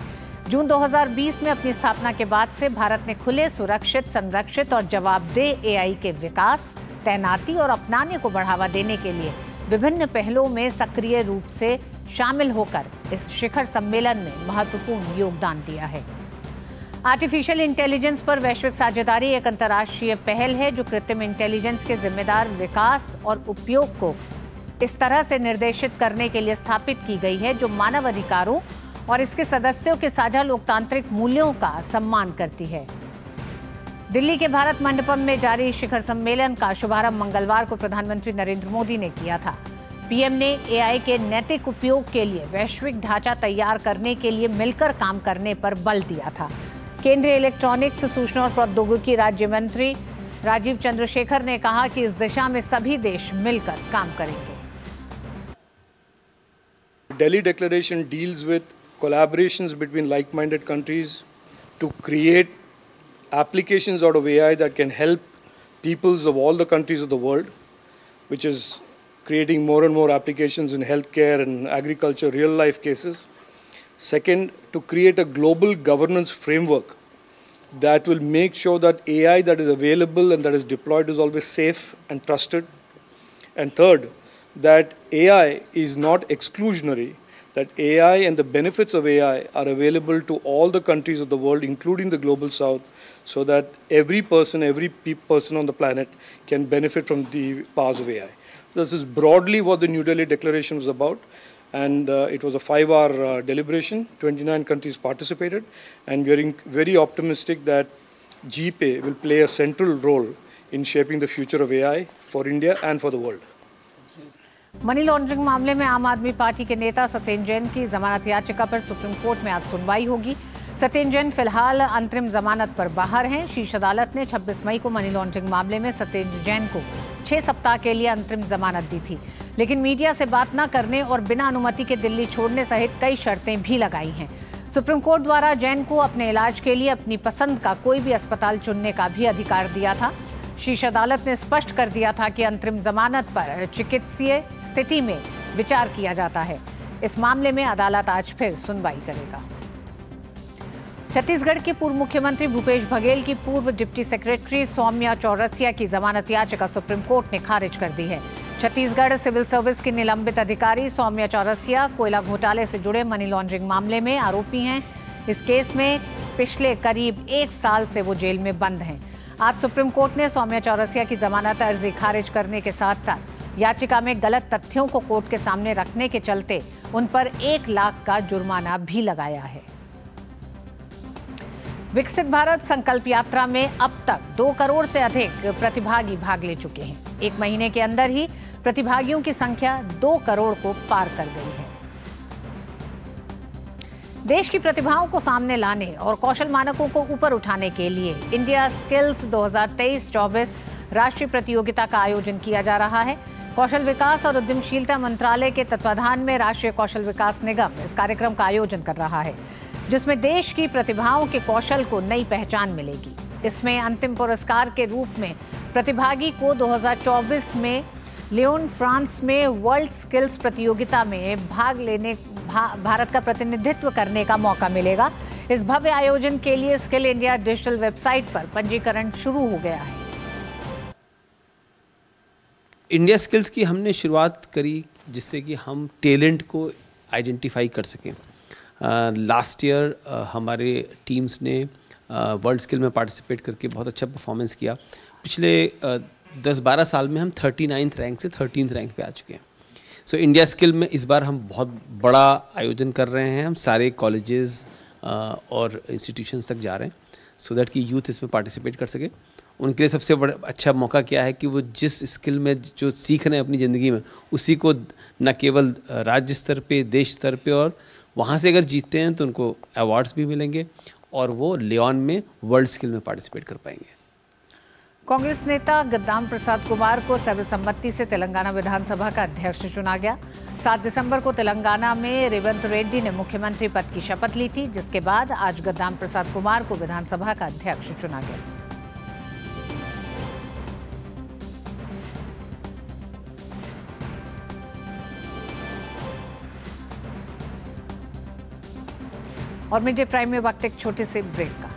जून 2020 में अपनी स्थापना के बाद से भारत ने खुले, सुरक्षित, संरक्षित और जवाबदेह एआई के विकास, तैनाती और अपनाने को बढ़ावा देने के लिए विभिन्न पहलों में सक्रिय रूप से शामिल होकर इस शिखर सम्मेलन में महत्वपूर्ण योगदान दिया है। आर्टिफिशियल इंटेलिजेंस पर वैश्विक साझेदारी एक अंतर्राष्ट्रीय पहल है जो कृत्रिम इंटेलिजेंस के जिम्मेदार विकास और उपयोग को इस तरह से निर्देशित करने के लिए स्थापित की गई है जो मानव अधिकारों और इसके सदस्यों के साझा लोकतांत्रिक मूल्यों का सम्मान करती है। दिल्ली के भारत मंडपम में जारी शिखर सम्मेलन का शुभारंभ मंगलवार को प्रधानमंत्री नरेंद्र मोदी ने किया था। पीएम ने एआई के नैतिक उपयोग के लिए वैश्विक ढांचा तैयार करने के लिए मिलकर काम करने पर बल दिया था। केंद्रीय इलेक्ट्रॉनिक्स, सूचना और प्रौद्योगिकी राज्य मंत्री राजीव चंद्रशेखर ने कहा कि इस दिशा में सभी देश मिलकर काम करेंगे। Delhi Declaration deals with collaborations between like-minded countries to create applications out of AI that can help peoples of all the countries of the world, which is creating more and more applications in healthcare and agriculture, real-life cases. Second, to create a global governance framework that will make sure that AI that is available and that is deployed is always safe and trusted. And third, that AI is not exclusionary, that AI and the benefits of AI are available to all the countries of the world, including the global south, so that every person on the planet can benefit from the powers of AI. This is broadly what the New Delhi Declaration was about. And it was a 5-hour deliberation. 29 countries participated, and we are very optimistic that GPAI will play a central role in shaping the future of AI for India and for the world. Money laundering मामले में आम आदमी पार्टी के नेता सत्येंद्र जैन की जमानत याचिका पर सुप्रीम कोर्ट में आज सुनवाई होगी। सत्येंद्र जैन फिलहाल अंतरिम जमानत पर बाहर हैं। शीर्ष अदालत ने 26 मई को मनी लॉन्ड्रिंग मामले में सत्येंद्र जैन को 6 सप्ताह के लिए अंतरिम जमानत दी थी, लेकिन मीडिया से बात न करने और बिना अनुमति के दिल्ली छोड़ने सहित कई शर्तें भी लगाई हैं। सुप्रीम कोर्ट द्वारा जैन को अपने इलाज के लिए अपनी पसंद का कोई भी अस्पताल चुनने का भी अधिकार दिया था। शीर्ष अदालत ने स्पष्ट कर दिया था कि अंतरिम जमानत पर चिकित्सीय स्थिति में विचार किया जाता है। इस मामले में अदालत आज फिर सुनवाई करेगा। छत्तीसगढ़ के पूर्व मुख्यमंत्री भूपेश बघेल की पूर्व डिप्टी सेक्रेटरी सौम्या चौरसिया की जमानत याचिका सुप्रीम कोर्ट ने खारिज कर दी है। छत्तीसगढ़ सिविल सर्विस की निलंबित अधिकारी सौम्या चौरसिया कोयला घोटाले से जुड़े मनी लॉन्ड्रिंग मामले में आरोपी हैं। इस केस में पिछले करीब 1 साल से वो जेल में बंद हैं। आज सुप्रीम कोर्ट ने सौम्या चौरसिया की जमानत अर्जी खारिज करने के साथ साथ याचिका में गलत तथ्यों को कोर्ट के सामने रखने के चलते उन पर 1 लाख का जुर्माना भी लगाया है। विकसित भारत संकल्प यात्रा में अब तक 2 करोड़ से अधिक प्रतिभागी भाग ले चुके हैं। 1 महीने के अंदर ही प्रतिभागियों की संख्या 2 करोड़ को पार कर गई है। देश की प्रतिभाओं को सामने लाने और कौशल मानकों को ऊपर उठाने के लिए इंडिया स्किल्स 2023-24 राष्ट्रीय प्रतियोगिता का आयोजन किया जा रहा है। कौशल विकास और उद्यमशीलता मंत्रालय के तत्वाधान में राष्ट्रीय कौशल विकास निगम इस कार्यक्रम का आयोजन कर रहा है, जिसमें देश की प्रतिभाओं के कौशल को नई पहचान मिलेगी। इसमें अंतिम पुरस्कार के रूप में प्रतिभागी को 2024 में लियोन फ्रांस में वर्ल्ड स्किल्स प्रतियोगिता में भाग लेने भारत का प्रतिनिधित्व करने का मौका मिलेगा। इस भव्य आयोजन के लिए स्किल इंडिया डिजिटल वेबसाइट पर पंजीकरण शुरू हो गया है। इंडिया स्किल्स की हमने शुरुआत करी जिससे कि हम टैलेंट को आइडेंटिफाई कर सकें। लास्ट ईयर हमारे टीम्स ने वर्ल्ड स्किल में पार्टिसिपेट करके बहुत अच्छा परफॉर्मेंस किया। पिछले 10-12 साल में हम 39th रैंक से 13th रैंक पे आ चुके हैं। सो इंडिया स्किल में इस बार हम बहुत बड़ा आयोजन कर रहे हैं। हम सारे कॉलेजेस और इंस्टीट्यूशंस तक जा रहे हैं सो दैट कि यूथ इसमें पार्टिसिपेट कर सके। उनके लिए सबसे बड़ा अच्छा मौका क्या है कि वो जिस स्किल में जो सीख रहे हैं अपनी ज़िंदगी में, उसी को न केवल राज्य स्तर पे, देश स्तर पे, और वहाँ से अगर जीतते हैं तो उनको अवार्ड्स भी मिलेंगे और वो लियोन में वर्ल्ड स्किल में पार्टिसिपेट कर पाएंगे। कांग्रेस नेता गद्दाम प्रसाद कुमार को सर्वसम्मति से तेलंगाना विधानसभा का अध्यक्ष चुना गया। 7 दिसंबर को तेलंगाना में रेवंत रेड्डी ने मुख्यमंत्री पद की शपथ ली थी, जिसके बाद आज गद्दाम प्रसाद कुमार को विधानसभा का अध्यक्ष चुना गया। और मिड डे प्राइम में वक्त एक छोटे से ब्रेक का।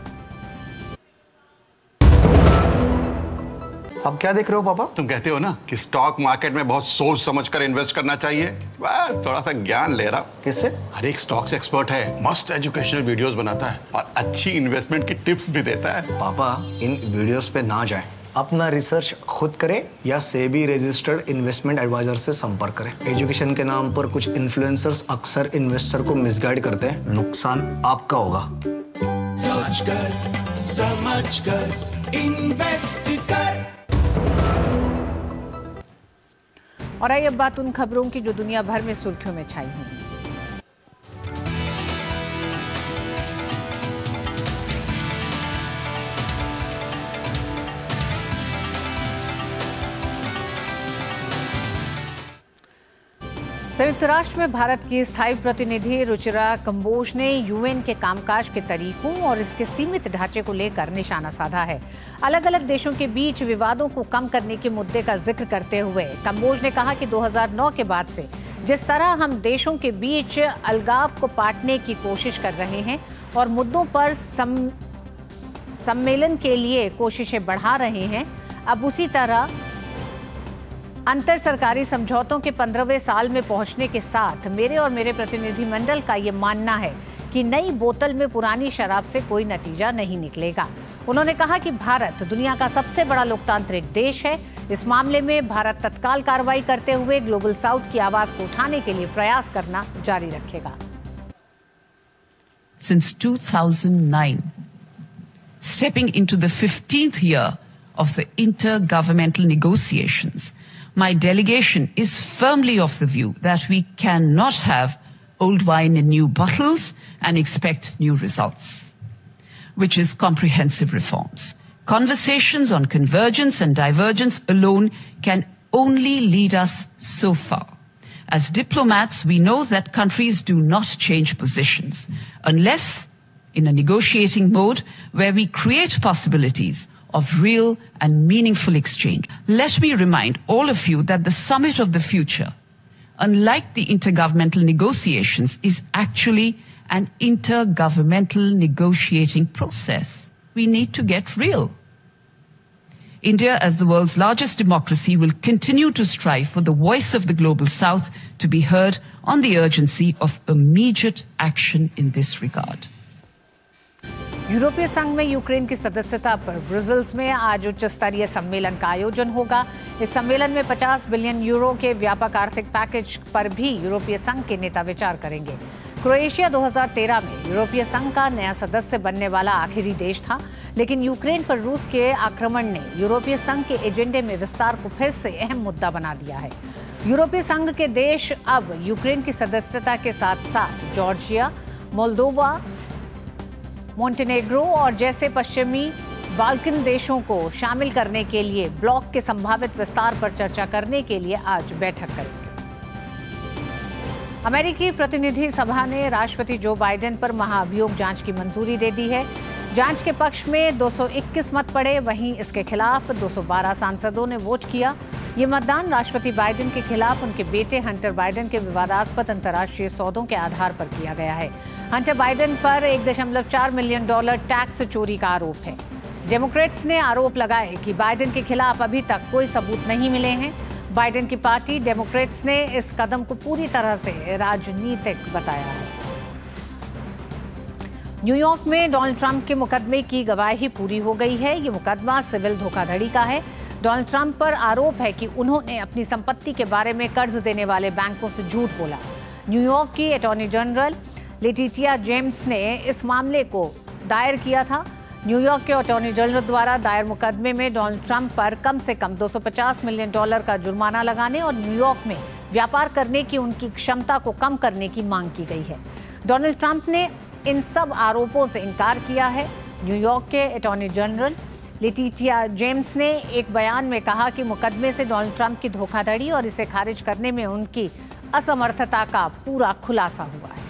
अब क्या देख रहे हो पापा? तुम कहते हो ना कि स्टॉक मार्केट में बहुत सोच समझकर इन्वेस्ट करना चाहिए, बस थोड़ा सा ज्ञान ले रहा हूं। किससे? हर एक स्टॉक्स एक्सपर्ट है, मस्त एजुकेशनल वीडियोस बनाता है और अच्छी इन्वेस्टमेंट की टिप्स भी देता है। पापा इन वीडियोस पे ना जाए, अपना रिसर्च खुद करें या सेबी रजिस्टर्ड इन्वेस्टमेंट एडवाइजर से संपर्क करें। एजुकेशन के नाम पर कुछ इन्फ्लुएंसर्स अक्सर इन्वेस्टर को मिसगाइड करते हैं, नुकसान आपका होगा। सोच कर समझ कर इन्वेस्ट कर। और आइए अब बात उन खबरों की जो दुनिया भर में सुर्खियों में छाई हुई हैं। संयुक्त राष्ट्र में भारत की स्थायी प्रतिनिधि रुचिरा कंबोज ने यूएन के कामकाज के तरीकों और इसके सीमित ढांचे को लेकर निशाना साधा है। अलग अलग देशों के बीच विवादों को कम करने के मुद्दे का जिक्र करते हुए कंबोज ने कहा कि 2009 के बाद से जिस तरह हम देशों के बीच अलगाव को पाटने की कोशिश कर रहे हैं और मुद्दों पर सम्मेलन के लिए कोशिशें बढ़ा रहे हैं, अब उसी तरह अंतर सरकारी समझौतों के 15वें साल में पहुंचने के साथ मेरे और मेरे प्रतिनिधिमंडल का ये मानना है कि नई बोतल में पुरानी शराब से कोई नतीजा नहीं निकलेगा। उन्होंने कहा कि भारत दुनिया का सबसे बड़ा लोकतांत्रिक देश है। इस मामले में भारत तत्काल कार्रवाई करते हुए ग्लोबल साउथ की आवाज को उठाने के लिए प्रयास करना जारी रखेगा। Since 2009, stepping into the 15th year of the intergovernmental negotiations, my delegation is firmly of the view that we cannot have old wine in new bottles and expect new results, which is comprehensive reforms. Conversations on convergence and divergence alone can only lead us so far. As diplomats, we know that countries do not change positions unless in a negotiating mode where we create possibilities of real and meaningful exchange. Let me remind all of you that the summit of the future, unlike the intergovernmental negotiations, is actually an intergovernmental negotiating process. We need to get real. India, as the world's largest democracy, will continue to strive for the voice of the Global South to be heard on the urgency of immediate action in this regard. यूरोपीय संघ में यूक्रेन की सदस्यता पर ब्रुसेल्स में आज उच्च स्तरीय सम्मेलन का आयोजन होगा। इस सम्मेलन में 50 बिलियन यूरो के व्यापक आर्थिक पैकेज पर भी यूरोपीय संघ के नेता विचार करेंगे। क्रोएशिया 2013 में यूरोपीय संघ का नया सदस्य बनने वाला आखिरी देश था, लेकिन यूक्रेन पर रूस के आक्रमण ने यूरोपीय संघ के एजेंडे में विस्तार को फिर से अहम मुद्दा बना दिया है। यूरोपीय संघ के देश अब यूक्रेन की सदस्यता के साथ साथ जॉर्जिया, मोल्दोवा, मोंटेनेग्रो और जैसे पश्चिमी बाल्कन देशों को शामिल करने के लिए ब्लॉक के संभावित विस्तार पर चर्चा करने के लिए आज बैठक करेंगे। अमेरिकी प्रतिनिधि सभा ने राष्ट्रपति जो बाइडेन पर महाअभियोग जांच की मंजूरी दे दी है। जांच के पक्ष में 221 मत पड़े, वहीं इसके खिलाफ 212 सांसदों ने वोट किया। ये मतदान राष्ट्रपति बाइडेन के खिलाफ उनके बेटे हंटर बाइडेन के विवादास्पद अंतर्राष्ट्रीय सौदों के आधार पर किया गया है। हंटर बाइडेन पर $1.4 मिलियन टैक्स चोरी का आरोप है। डेमोक्रेट्स ने आरोप लगाए कि बाइडेन के खिलाफ अभी तक कोई सबूत नहीं मिले हैं। बाइडेन की पार्टी डेमोक्रेट्स ने इस कदम को पूरी तरह से राजनीतिक बताया है। न्यूयॉर्क में डोनाल्ड ट्रंप के मुकदमे की गवाही पूरी हो गई है। ये मुकदमा सिविल धोखाधड़ी का है। डोनाल्ड ट्रंप पर आरोप है कि उन्होंने अपनी संपत्ति के बारे में कर्ज देने वाले बैंकों से झूठ बोला। न्यूयॉर्क की अटॉर्नी जनरल लेटिटिया जेम्स ने इस मामले को दायर किया था। न्यूयॉर्क के अटॉर्नी जनरल द्वारा दायर मुकदमे में डोनाल्ड ट्रंप पर कम से कम $250 मिलियन का जुर्माना लगाने और न्यूयॉर्क में व्यापार करने की उनकी क्षमता को कम करने की मांग की गई है। डोनाल्ड ट्रंप ने इन सब आरोपों से इनकार किया है। न्यूयॉर्क के अटॉर्नी जनरल लेटिटिया जेम्स ने एक बयान में कहा कि मुकदमे से डोनाल्ड ट्रंप की धोखाधड़ी और इसे खारिज करने में उनकी असमर्थता का पूरा खुलासा हुआ है।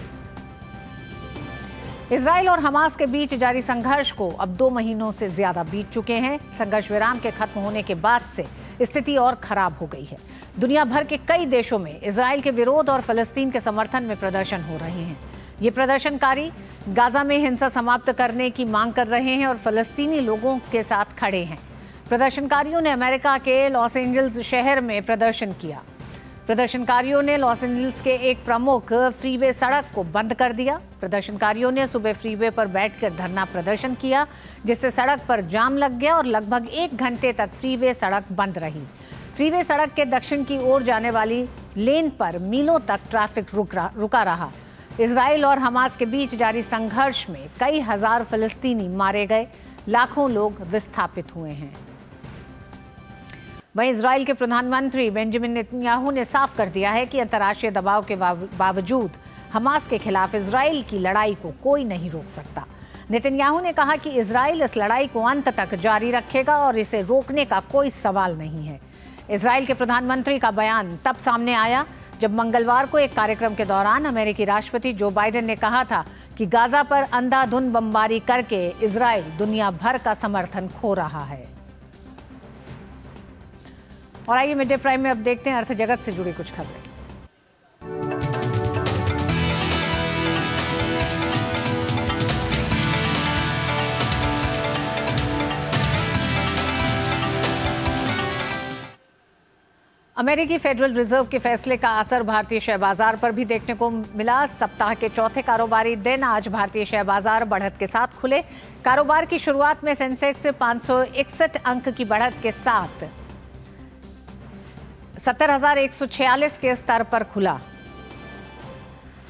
इजराइल और हमास के बीच जारी संघर्ष को अब 2 महीनों से ज्यादा बीत चुके हैं। संघर्ष विराम के खत्म होने के बाद से स्थिति और खराब हो गई है। दुनिया भर के कई देशों में इजराइल के विरोध और फलस्तीन के समर्थन में प्रदर्शन हो रहे हैं। ये प्रदर्शनकारी गाजा में हिंसा समाप्त करने की मांग कर रहे हैं और फलस्तीनी लोगों के साथ खड़े हैं। प्रदर्शनकारियों ने अमेरिका के लॉस एंजल्स शहर में प्रदर्शन किया। प्रदर्शनकारियों ने लॉस एंजल्स के एक प्रमुख फ्रीवे सड़क को बंद कर दिया। प्रदर्शनकारियों ने सुबह फ्रीवे पर बैठकर धरना प्रदर्शन किया, जिससे सड़क पर जाम लग गया और लगभग 1 घंटे तक फ्रीवे सड़क बंद रही। फ्रीवे सड़क के दक्षिण की ओर जाने वाली लेन पर मीलों तक ट्रैफिक रुका रहा। इजराइल और हमास के बीच जारी संघर्ष में कई हजार फलस्तीनी मारे गए, लाखों लोग विस्थापित हुए हैं। वहीं इजराइल के प्रधानमंत्री बेंजामिन नेतन्याहू ने साफ कर दिया है कि अंतर्राष्ट्रीय दबाव के बावजूद हमास के खिलाफ इजराइल की लड़ाई को कोई नहीं रोक सकता। नेतन्याहू ने कहा कि इजराइल इस लड़ाई को अंत तक जारी रखेगा और इसे रोकने का कोई सवाल नहीं है। इजराइल के प्रधानमंत्री का बयान तब सामने आया जब मंगलवार को एक कार्यक्रम के दौरान अमेरिकी राष्ट्रपति जो बाइडेन ने कहा था कि गाजा पर अंधाधुंध बमबारी करके इजराइल दुनिया भर का समर्थन खो रहा है। और आइए मिड डे प्राइम में अब देखते हैं अर्थ जगत से जुड़ी कुछ खबरें। अमेरिकी फेडरल रिजर्व के फैसले का असर भारतीय शेयर बाजार पर भी देखने को मिला। सप्ताह के चौथे कारोबारी दिन आज भारतीय शेयर बाजार बढ़त के साथ खुले। कारोबार की शुरुआत में सेंसेक्स 561 अंक की बढ़त के साथ 70,146 के स्तर पर खुला।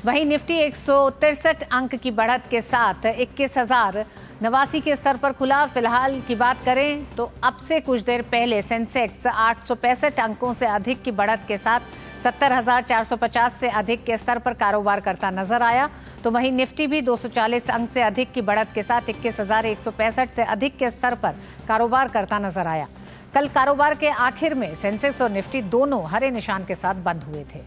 वहीं निफ्टी 163 अंक की बढ़त के साथ 21,089 के स्तर पर खुला। फिलहाल की बात करें तो अब से कुछ देर पहले सेंसेक्स 865 अंकों से अधिक की बढ़त के साथ 70,450 से अधिक के स्तर पर कारोबार करता नजर आया। तो वहीं निफ्टी भी 240 अंक से अधिक की बढ़त के साथ 21,165 से अधिक के स्तर पर कारोबार करता नजर आया। कल कारोबार के आखिर में सेंसेक्स और निफ्टी दोनों हरे निशान के साथ बंद हुए थे।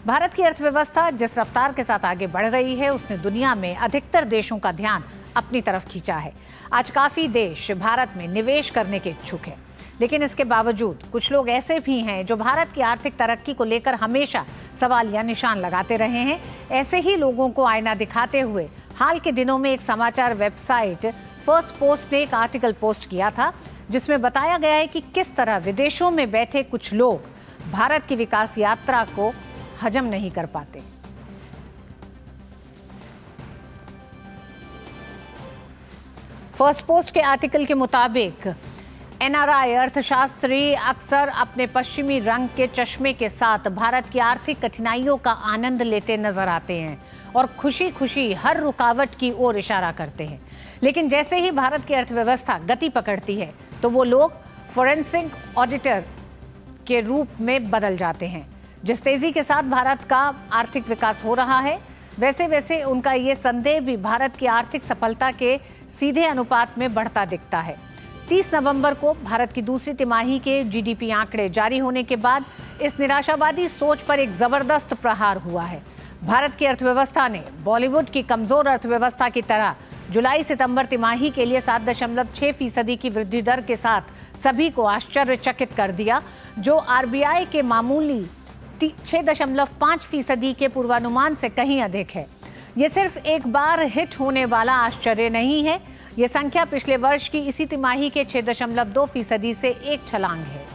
भारत की अर्थव्यवस्था जिस रफ्तार के साथ आगे बढ़ रही है, उसने दुनिया में अधिकतर देशों का ध्यान अपनी तरफ खींचा है। आज काफी देश भारत में निवेश करने के इच्छुक हैं, लेकिन इसके बावजूद कुछ लोग ऐसे भी हैं जो भारत की आर्थिक तरक्की को लेकर हमेशा सवाल या निशान लगाते रहे हैं। ऐसे ही लोगों को आईना दिखाते हुए हाल के दिनों में एक समाचार वेबसाइट फर्स्ट पोस्ट ने एक आर्टिकल पोस्ट किया था, जिसमें बताया गया है कि किस तरह विदेशों में बैठे कुछ लोग भारत की विकास यात्रा को हजम नहीं कर पाते। फर्स्ट पोस्ट के आर्टिकल के मुताबिक एनआरआई अर्थशास्त्री अक्सर अपने पश्चिमी रंग के चश्मे के साथ भारत की आर्थिक कठिनाइयों का आनंद लेते नजर आते हैं और खुशी खुशी हर रुकावट की ओर इशारा करते हैं। लेकिन जैसे ही भारत की अर्थव्यवस्था गति पकड़ती है तो वो लोग फोरेंसिक ऑडिटर के रूप में बदल जाते हैं। जिस तेजी के साथ भारत का आर्थिक विकास हो रहा है, वैसे वैसे उनका ये संदेह भी भारत की आर्थिक सफलता के सीधे अनुपात में बढ़ता दिखता है। 30 नवंबर को भारत की दूसरी तिमाही के जीडीपी आंकड़े जारी होने के बाद इस निराशावादी सोच पर एक जबरदस्त प्रहार हुआ है। भारत की अर्थव्यवस्था ने बॉलीवुड की कमजोर अर्थव्यवस्था की तरह जुलाई सितंबर तिमाही के लिए 7.6% की वृद्धि दर के साथ सभी को आश्चर्यचकित कर दिया, जो आरबीआई के मामूली 6.5% के पूर्वानुमान से कहीं अधिक है। ये सिर्फ एक बार हिट होने वाला आश्चर्य नहीं है, ये संख्या पिछले वर्ष की इसी तिमाही के 6.2% से एक छलांग है।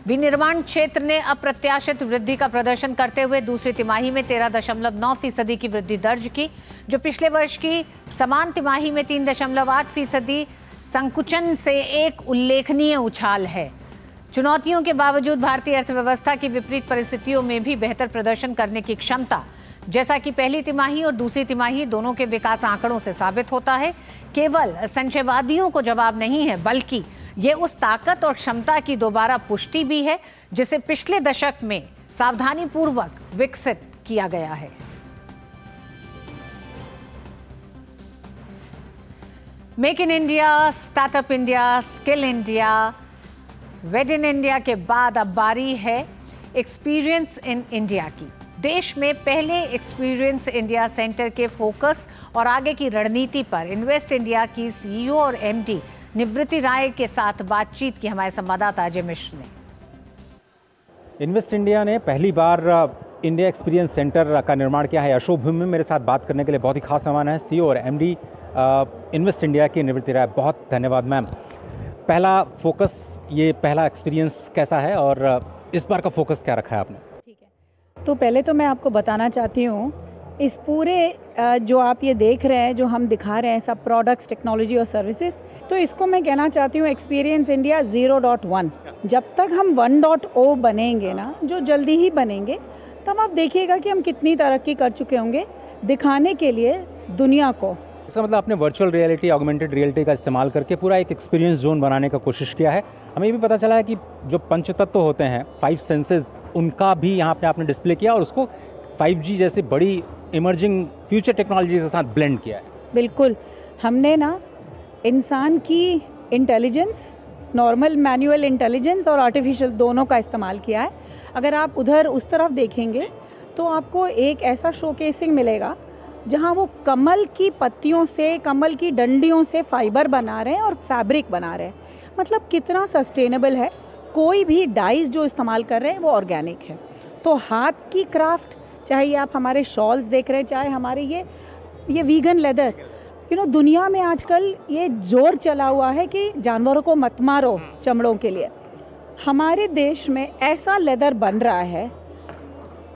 विनिर्माण क्षेत्र ने अप्रत्याशित वृद्धि का प्रदर्शन करते हुए दूसरी तिमाही में 13.9% की वृद्धि दर्ज की, जो पिछले वर्ष की समान तिमाही में 3.8% संकुचन से एक उल्लेखनीय उछाल है। चुनौतियों के बावजूद भारतीय अर्थव्यवस्था की विपरीत परिस्थितियों में भी बेहतर प्रदर्शन करने की क्षमता, जैसा कि पहली तिमाही और दूसरी तिमाही दोनों के विकास आंकड़ों से साबित होता है, केवल संशयवादियों को जवाब नहीं है, बल्कि ये उस ताकत और क्षमता की दोबारा पुष्टि भी है जिसे पिछले दशक में सावधानीपूर्वक विकसित किया गया है। Make in India, startup India, skill India, wed in India के बाद अब बारी है एक्सपीरियंस इन इंडिया की। देश में पहले एक्सपीरियंस इंडिया सेंटर के फोकस और आगे की रणनीति पर इन्वेस्ट इंडिया की सीईओ और एमडी निवृत्ति राय के साथ बातचीत की हमारे संवाददाता अजय मिश्र ने। इन्वेस्ट इंडिया ने पहली बार इंडिया एक्सपीरियंस सेंटर का निर्माण किया है। अशोक भूमि में मेरे साथ बात करने के लिए बहुत ही खास मेहमान है सीईओ और एमडी इन्वेस्ट इंडिया की निवृत्ति राय। बहुत धन्यवाद मैम। पहला फोकस, ये पहला एक्सपीरियंस कैसा है और इस बार का फोकस क्या रखा है आपने? ठीक है, तो पहले तो मैं आपको बताना चाहती हूँ, इस पूरे जो आप ये देख रहे हैं, जो हम दिखा रहे हैं सब प्रोडक्ट्स, टेक्नोलॉजी और सर्विसेज, तो इसको मैं कहना चाहती हूँ एक्सपीरियंस इंडिया 0.1। जब तक हम 1.0 बनेंगे ना, जो जल्दी ही बनेंगे, तब आप देखिएगा कि हम कितनी तरक्की कर चुके होंगे दिखाने के लिए दुनिया को। इसका मतलब आपने वर्चुअल रियलिटी, ऑगमेंटेड रियलिटी का इस्तेमाल करके पूरा एक एक्सपीरियंस जोन बनाने का कोशिश किया है। हमें ये भी पता चला है कि जो पंचतत्व होते हैं, 5 सेंसेस, उनका भी यहाँ पे आपने डिस्प्ले किया और उसको 5G जैसी बड़ी इमर्जिंग फ्यूचर टेक्नोलॉजी के साथ ब्लेंड किया है। बिल्कुल, हमने ना इंसान की इंटेलिजेंस, नॉर्मल मैनुअल इंटेलिजेंस और आर्टिफिशियल दोनों का इस्तेमाल किया है। अगर आप उधर उस तरफ देखेंगे तो आपको एक ऐसा शोकेसिंग मिलेगा जहां वो कमल की पत्तियों से, कमल की डंडियों से फाइबर बना रहे हैं और फैब्रिक बना रहे हैं। मतलब कितना सस्टेनेबल है। कोई भी डाइस जो इस्तेमाल कर रहे हैं वो ऑर्गेनिक है। तो हाथ की क्राफ्ट, चाहे आप हमारे शॉल्स देख रहे हैं, चाहे हमारे ये वीगन लेदर, दुनिया में आजकल ये जोर चला हुआ है कि जानवरों को मत मारो चमड़ों के लिए। हमारे देश में ऐसा लेदर बन रहा है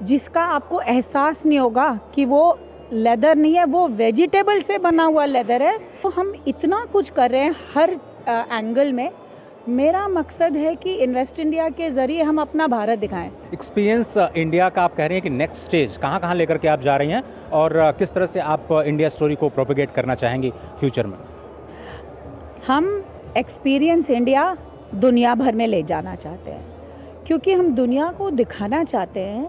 जिसका आपको एहसास नहीं होगा कि वो लेदर नहीं है, वो वेजिटेबल से बना हुआ लेदर है। तो हम इतना कुछ कर रहे हैं हर एंगल में। मेरा मकसद है कि इन्वेस्ट इंडिया के ज़रिए हम अपना भारत दिखाएं। एक्सपीरियंस इंडिया का आप कह रहे हैं कि नेक्स्ट स्टेज कहाँ कहाँ लेकर के आप जा रही हैं और किस तरह से आप इंडिया स्टोरी को प्रोपेगेट करना चाहेंगी फ्यूचर में? हम एक्सपीरियंस इंडिया दुनिया भर में ले जाना चाहते हैं, क्योंकि हम दुनिया को दिखाना चाहते हैं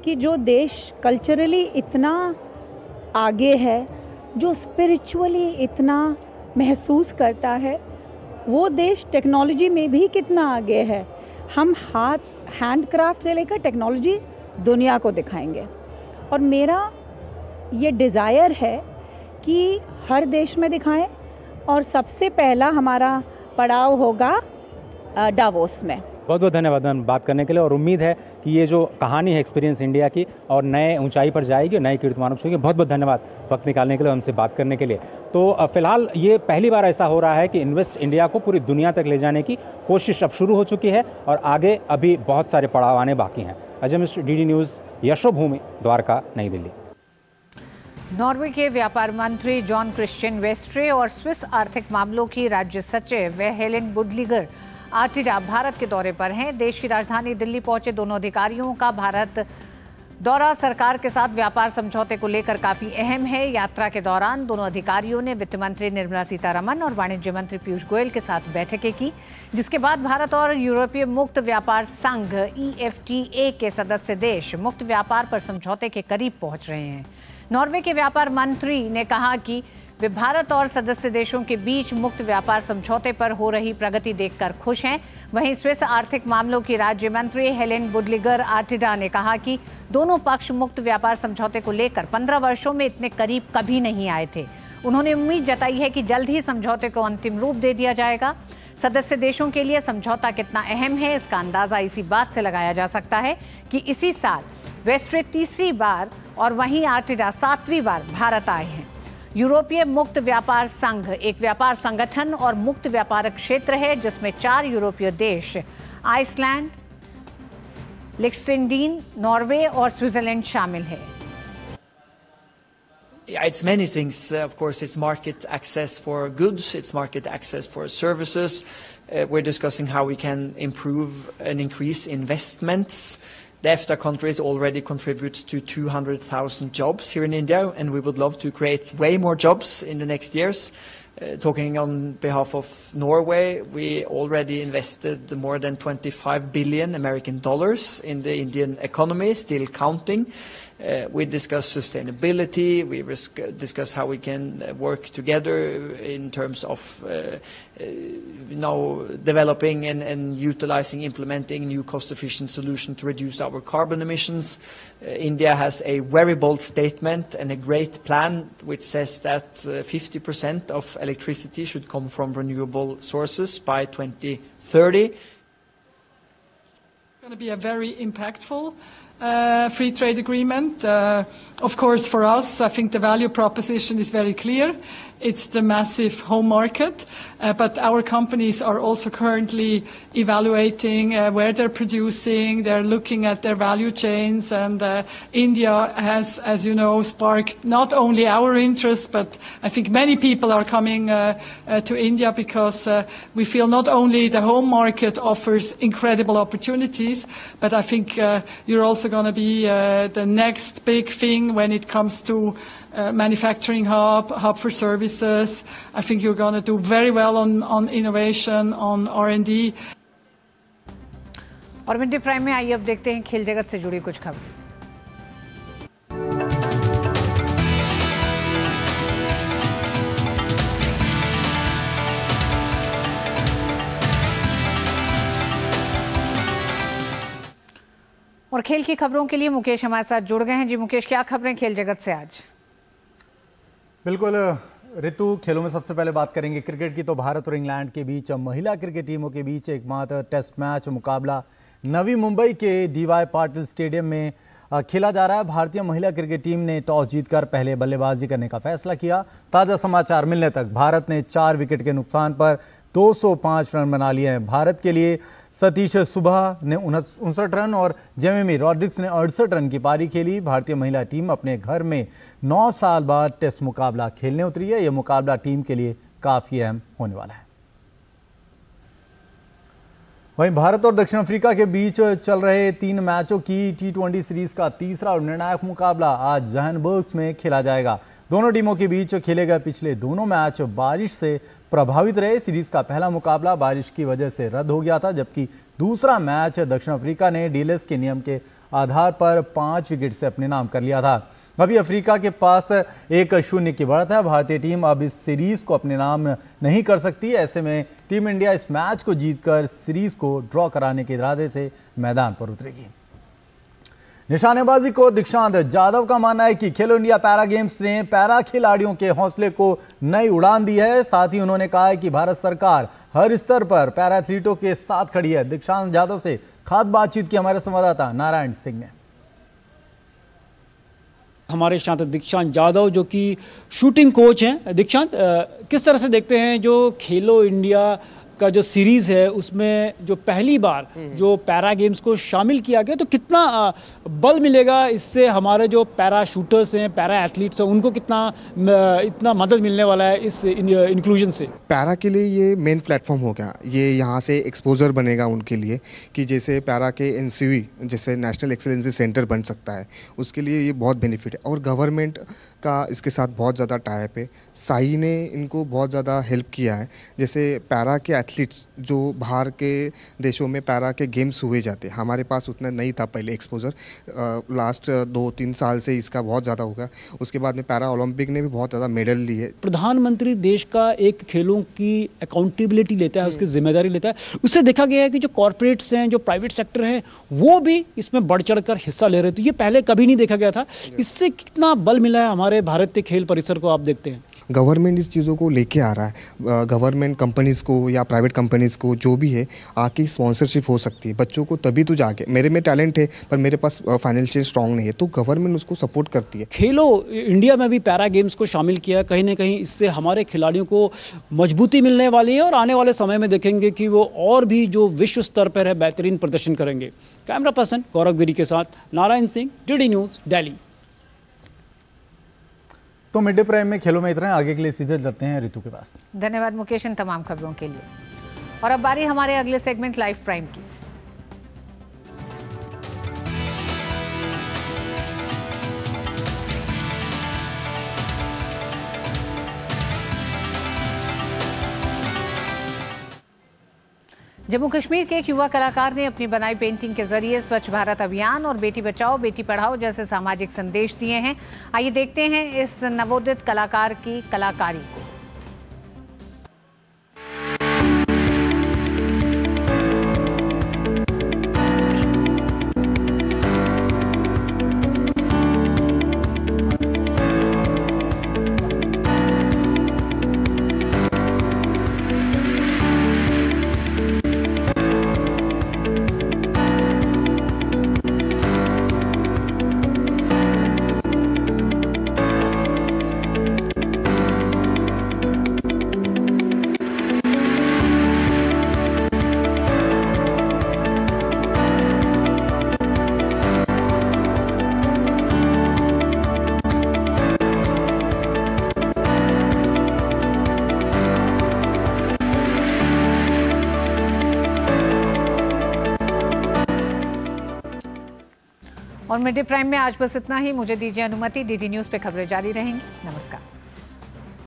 कि जो देश कल्चरली इतना आगे है, जो स्पिरिचुअली इतना महसूस करता है, वो देश टेक्नोलॉजी में भी कितना आगे है। हम हैंडक्राफ्ट से लेकर टेक्नोलॉजी दुनिया को दिखाएंगे। और मेरा ये डिज़ायर है कि हर देश में दिखाएं और सबसे पहला हमारा पड़ाव होगा डावोस में। बहुत बहुत धन्यवाद मैम बात करने के लिए और उम्मीद है कि ये जो कहानी है एक्सपीरियंस इंडिया की और नए ऊंचाई पर जाएगी, नए कीर्तिमानों छूएगी। बहुत बहुत धन्यवाद वक्त निकालने के लिए, हमसे बात करने के लिए। तो फिलहाल ये पहली बार ऐसा हो रहा है कि इन्वेस्ट इंडिया को पूरी दुनिया तक ले जाने की कोशिश अब शुरू हो चुकी है और आगे अभी बहुत सारे पड़ाव आने बाकी हैं। अजय मिश्र, DD न्यूज़, यशोभूमि, द्वारका, नई दिल्ली। नॉर्वे के व्यापार मंत्री जॉन क्रिश्चियन वेस्ट्रे और स्विस आर्थिक मामलों की राज्य सचिव हेलेन बुडलिगर आर्टिडा भारत के दौरे पर हैं। देश की राजधानी दिल्ली पहुंचे दोनों अधिकारियों का भारत दौरा सरकार के साथ व्यापार समझौते को लेकर काफी अहम है। यात्रा के दौरान दोनों अधिकारियों ने वित्त मंत्री निर्मला सीतारमण और वाणिज्य मंत्री पीयूष गोयल के साथ बैठकें की, जिसके बाद भारत और यूरोपीय मुक्त व्यापार संघ EFTA के सदस्य देश मुक्त व्यापार पर समझौते के करीब पहुंच रहे हैं। नॉर्वे के व्यापार मंत्री ने कहा कि वे भारत और सदस्य देशों के बीच मुक्त व्यापार समझौते पर हो रही प्रगति देखकर खुश हैं। वहीं स्विस आर्थिक मामलों की राज्य मंत्री हेलेन बुडलिगर आर्टिडा ने कहा कि दोनों पक्ष मुक्त व्यापार समझौते को लेकर 15 वर्षों में इतने करीब कभी नहीं आए थे। उन्होंने उम्मीद जताई है कि जल्द ही समझौते को अंतिम रूप दे दिया जाएगा। सदस्य देशों के लिए समझौता कितना अहम है, इसका अंदाजा इसी बात से लगाया जा सकता है कि इसी साल वेस्टरे तीसरी बार और वहीं आर्टिडा 7वीं बार भारत आए हैं। यूरोपीय मुक्त व्यापार संघ एक व्यापार संगठन और मुक्त व्यापार क्षेत्र है जिसमें 4 यूरोपीय देश आइसलैंड, लिक्सेनस्टाइन, नॉर्वे और स्विट्जरलैंड शामिल है। It's many things. Of course, it's market access for goods, it's market access for services. We're discussing how we can improve and increase investments. The EFTA countries already contribute to 200,000 jobs here in India, and we would love to create way more jobs in the next years. Talking on behalf of Norway, we already invested more than 25 billion American dollars in the Indian economy, still counting. We discuss sustainability, we discuss how we can work together in terms of developing and utilizing, implementing new cost-efficient solutions to reduce our carbon emissions. India has a very bold statement and a great plan which says that 50% of electricity should come from renewable sources by 2030. It's going to be a very impactful free trade agreement. Of course, for us, I think the value proposition is very clear. It's the massive home market, but our companies are also currently evaluating where they're producing. They're looking at their value chains, and India has, as you know, sparked not only our interest, but I think many people are coming to India because we feel not only the home market offers incredible opportunities, but I think you're also going to be the next big thing when it comes to manufacturing hub for services. I think you're going to do very well on innovation, on R&D. और मिड डे प्राइम में आइए अब देखते हैं खेल जगत से जुड़ी कुछ खबर। और खेल की खबरों के लिए मुकेश हमारे साथ जुड़ गए हैं। जी मुकेश, क्या खबरें खेल जगत से आज? बिल्कुल ऋतु, खेलों में सबसे पहले बात करेंगे क्रिकेट की। तो भारत और इंग्लैंड के बीच महिला क्रिकेट टीमों के बीच एकमात्र टेस्ट मैच मुकाबला नवी मुंबई के डीवाई पाटिल स्टेडियम में खेला जा रहा है। भारतीय महिला क्रिकेट टीम ने टॉस जीतकर पहले बल्लेबाजी करने का फैसला किया। ताज़ा समाचार मिलने तक भारत ने 4 विकेट के नुकसान पर 205 रन बना लिए हैं। भारत के लिए सतीश सुबह ने 59 रन और जेमी रॉड्रिक्स ने 68 रन की पारी खेली। भारतीय महिला टीम अपने घर में 9 साल बाद टेस्ट मुकाबला खेलने उतरी है। यह मुकाबला टीम के लिए काफ़ी अहम होने वाला है। वहीं भारत और दक्षिण अफ्रीका के बीच चल रहे 3 मैचों की T20 सीरीज का तीसरा और निर्णायक मुकाबला आज जोहान्सबर्ग में खेला जाएगा। दोनों टीमों के बीच खेले गए पिछले दोनों मैच बारिश से प्रभावित रहे। सीरीज का पहला मुकाबला बारिश की वजह से रद्द हो गया था, जबकि दूसरा मैच दक्षिण अफ्रीका ने डीएलएस के नियम के आधार पर 5 विकेट से अपने नाम कर लिया था। अभी अफ्रीका के पास 1-0 की बढ़त है। भारतीय टीम अब इस सीरीज को अपने नाम नहीं कर सकती। ऐसे में टीम इंडिया इस मैच को जीतकर सीरीज को ड्रॉ कराने के इरादे से मैदान पर उतरेगी। निशानेबाजी को दीक्षांत जाधव का मानना है कि खेलो इंडिया पैरा गेम्स ने पैरा खिलाड़ियों के हौसले को नई उड़ान दी है। साथ ही उन्होंने कहा है कि भारत सरकार हर स्तर पर पैरा एथलीटों के साथ खड़ी है। दीक्षांत जाधव से खास बातचीत की हमारे संवाददाता नारायण सिंह ने। हमारे साथ दीक्षांत जाधव जो कि शूटिंग कोच हैं। दीक्षांत, किस तरह से देखते हैं जो खेलो इंडिया का जो सीरीज है उसमें जो पहली बार जो पैरा गेम्स को शामिल किया गया, तो कितना बल मिलेगा इससे हमारे जो पैरा शूटर्स हैं, पैरा एथलीट्स हैं, उनको इतना मदद मिलने वाला है इस इंक्लूजन से? पैरा के लिए ये मेन प्लेटफॉर्म हो गया। ये यहाँ से एक्सपोजर बनेगा उनके लिए कि जैसे पैरा के एनसीवी जैसे नेशनल एक्सेलेंसी सेंटर बन सकता है, उसके लिए ये बहुत बेनिफिट है। और गवर्नमेंट का इसके साथ बहुत ज़्यादा टाइप है। साई ने इनको बहुत ज़्यादा हेल्प किया है। जैसे पैरा के एथलीट्स जो बाहर के देशों में पैरा के गेम्स हुए जाते, हमारे पास उतना नहीं था पहले एक्सपोजर। लास्ट 2-3 साल से इसका बहुत ज़्यादा होगा। उसके बाद में पैरा ओलंपिक ने भी बहुत ज़्यादा मेडल लिए। प्रधानमंत्री देश का एक खेलों की अकाउंटेबिलिटी लेता है, उसकी जिम्मेदारी लेता है। उससे देखा गया है कि जो कॉर्पोरेट्स हैं, जो प्राइवेट सेक्टर हैं, वो भी इसमें बढ़ चढ़ कर हिस्सा ले रहे थे। ये पहले कभी नहीं देखा गया था। इससे कितना बल मिला है हमारे भारत के खेल परिसर को, आप देखते हैं? गवर्नमेंट इस चीज़ों को लेके आ रहा है, गवर्नमेंट कंपनीज़ को या प्राइवेट कंपनीज़ को जो भी है आके स्पॉन्सरशिप हो सकती है बच्चों को, तभी तो जाके मेरे में टैलेंट है पर मेरे पास फाइनेंशियल स्ट्रांग नहीं है तो गवर्नमेंट उसको सपोर्ट करती है। खेलो इंडिया में भी पैरा गेम्स को शामिल किया, कहीं ना कहीं इससे हमारे खिलाड़ियों को मजबूती मिलने वाली है और आने वाले समय में देखेंगे कि वो और भी जो विश्व स्तर पर है बेहतरीन प्रदर्शन करेंगे। कैमरा पर्सन गौरव गिरी के साथ नारायण सिंह, डीडी न्यूज़, दिल्ली। तो मिड डे प्राइम में खेलों में इतना है, आगे के लिए सीधे चलते हैं ऋतु के पास। धन्यवाद मुकेश इन तमाम खबरों के लिए। और अब बारी हमारे अगले सेगमेंट लाइव प्राइम की। जम्मू कश्मीर के एक युवा कलाकार ने अपनी बनाई पेंटिंग के जरिए स्वच्छ भारत अभियान और बेटी बचाओ बेटी पढ़ाओ जैसे सामाजिक संदेश दिए हैं। आइए देखते हैं इस नवोदित कलाकार की कलाकारी को। और मिड डे प्राइम में आज बस इतना ही। मुझे दीजिए अनुमति, डीडी न्यूज़ पे खबरें जारी रहेंगी। नमस्कार।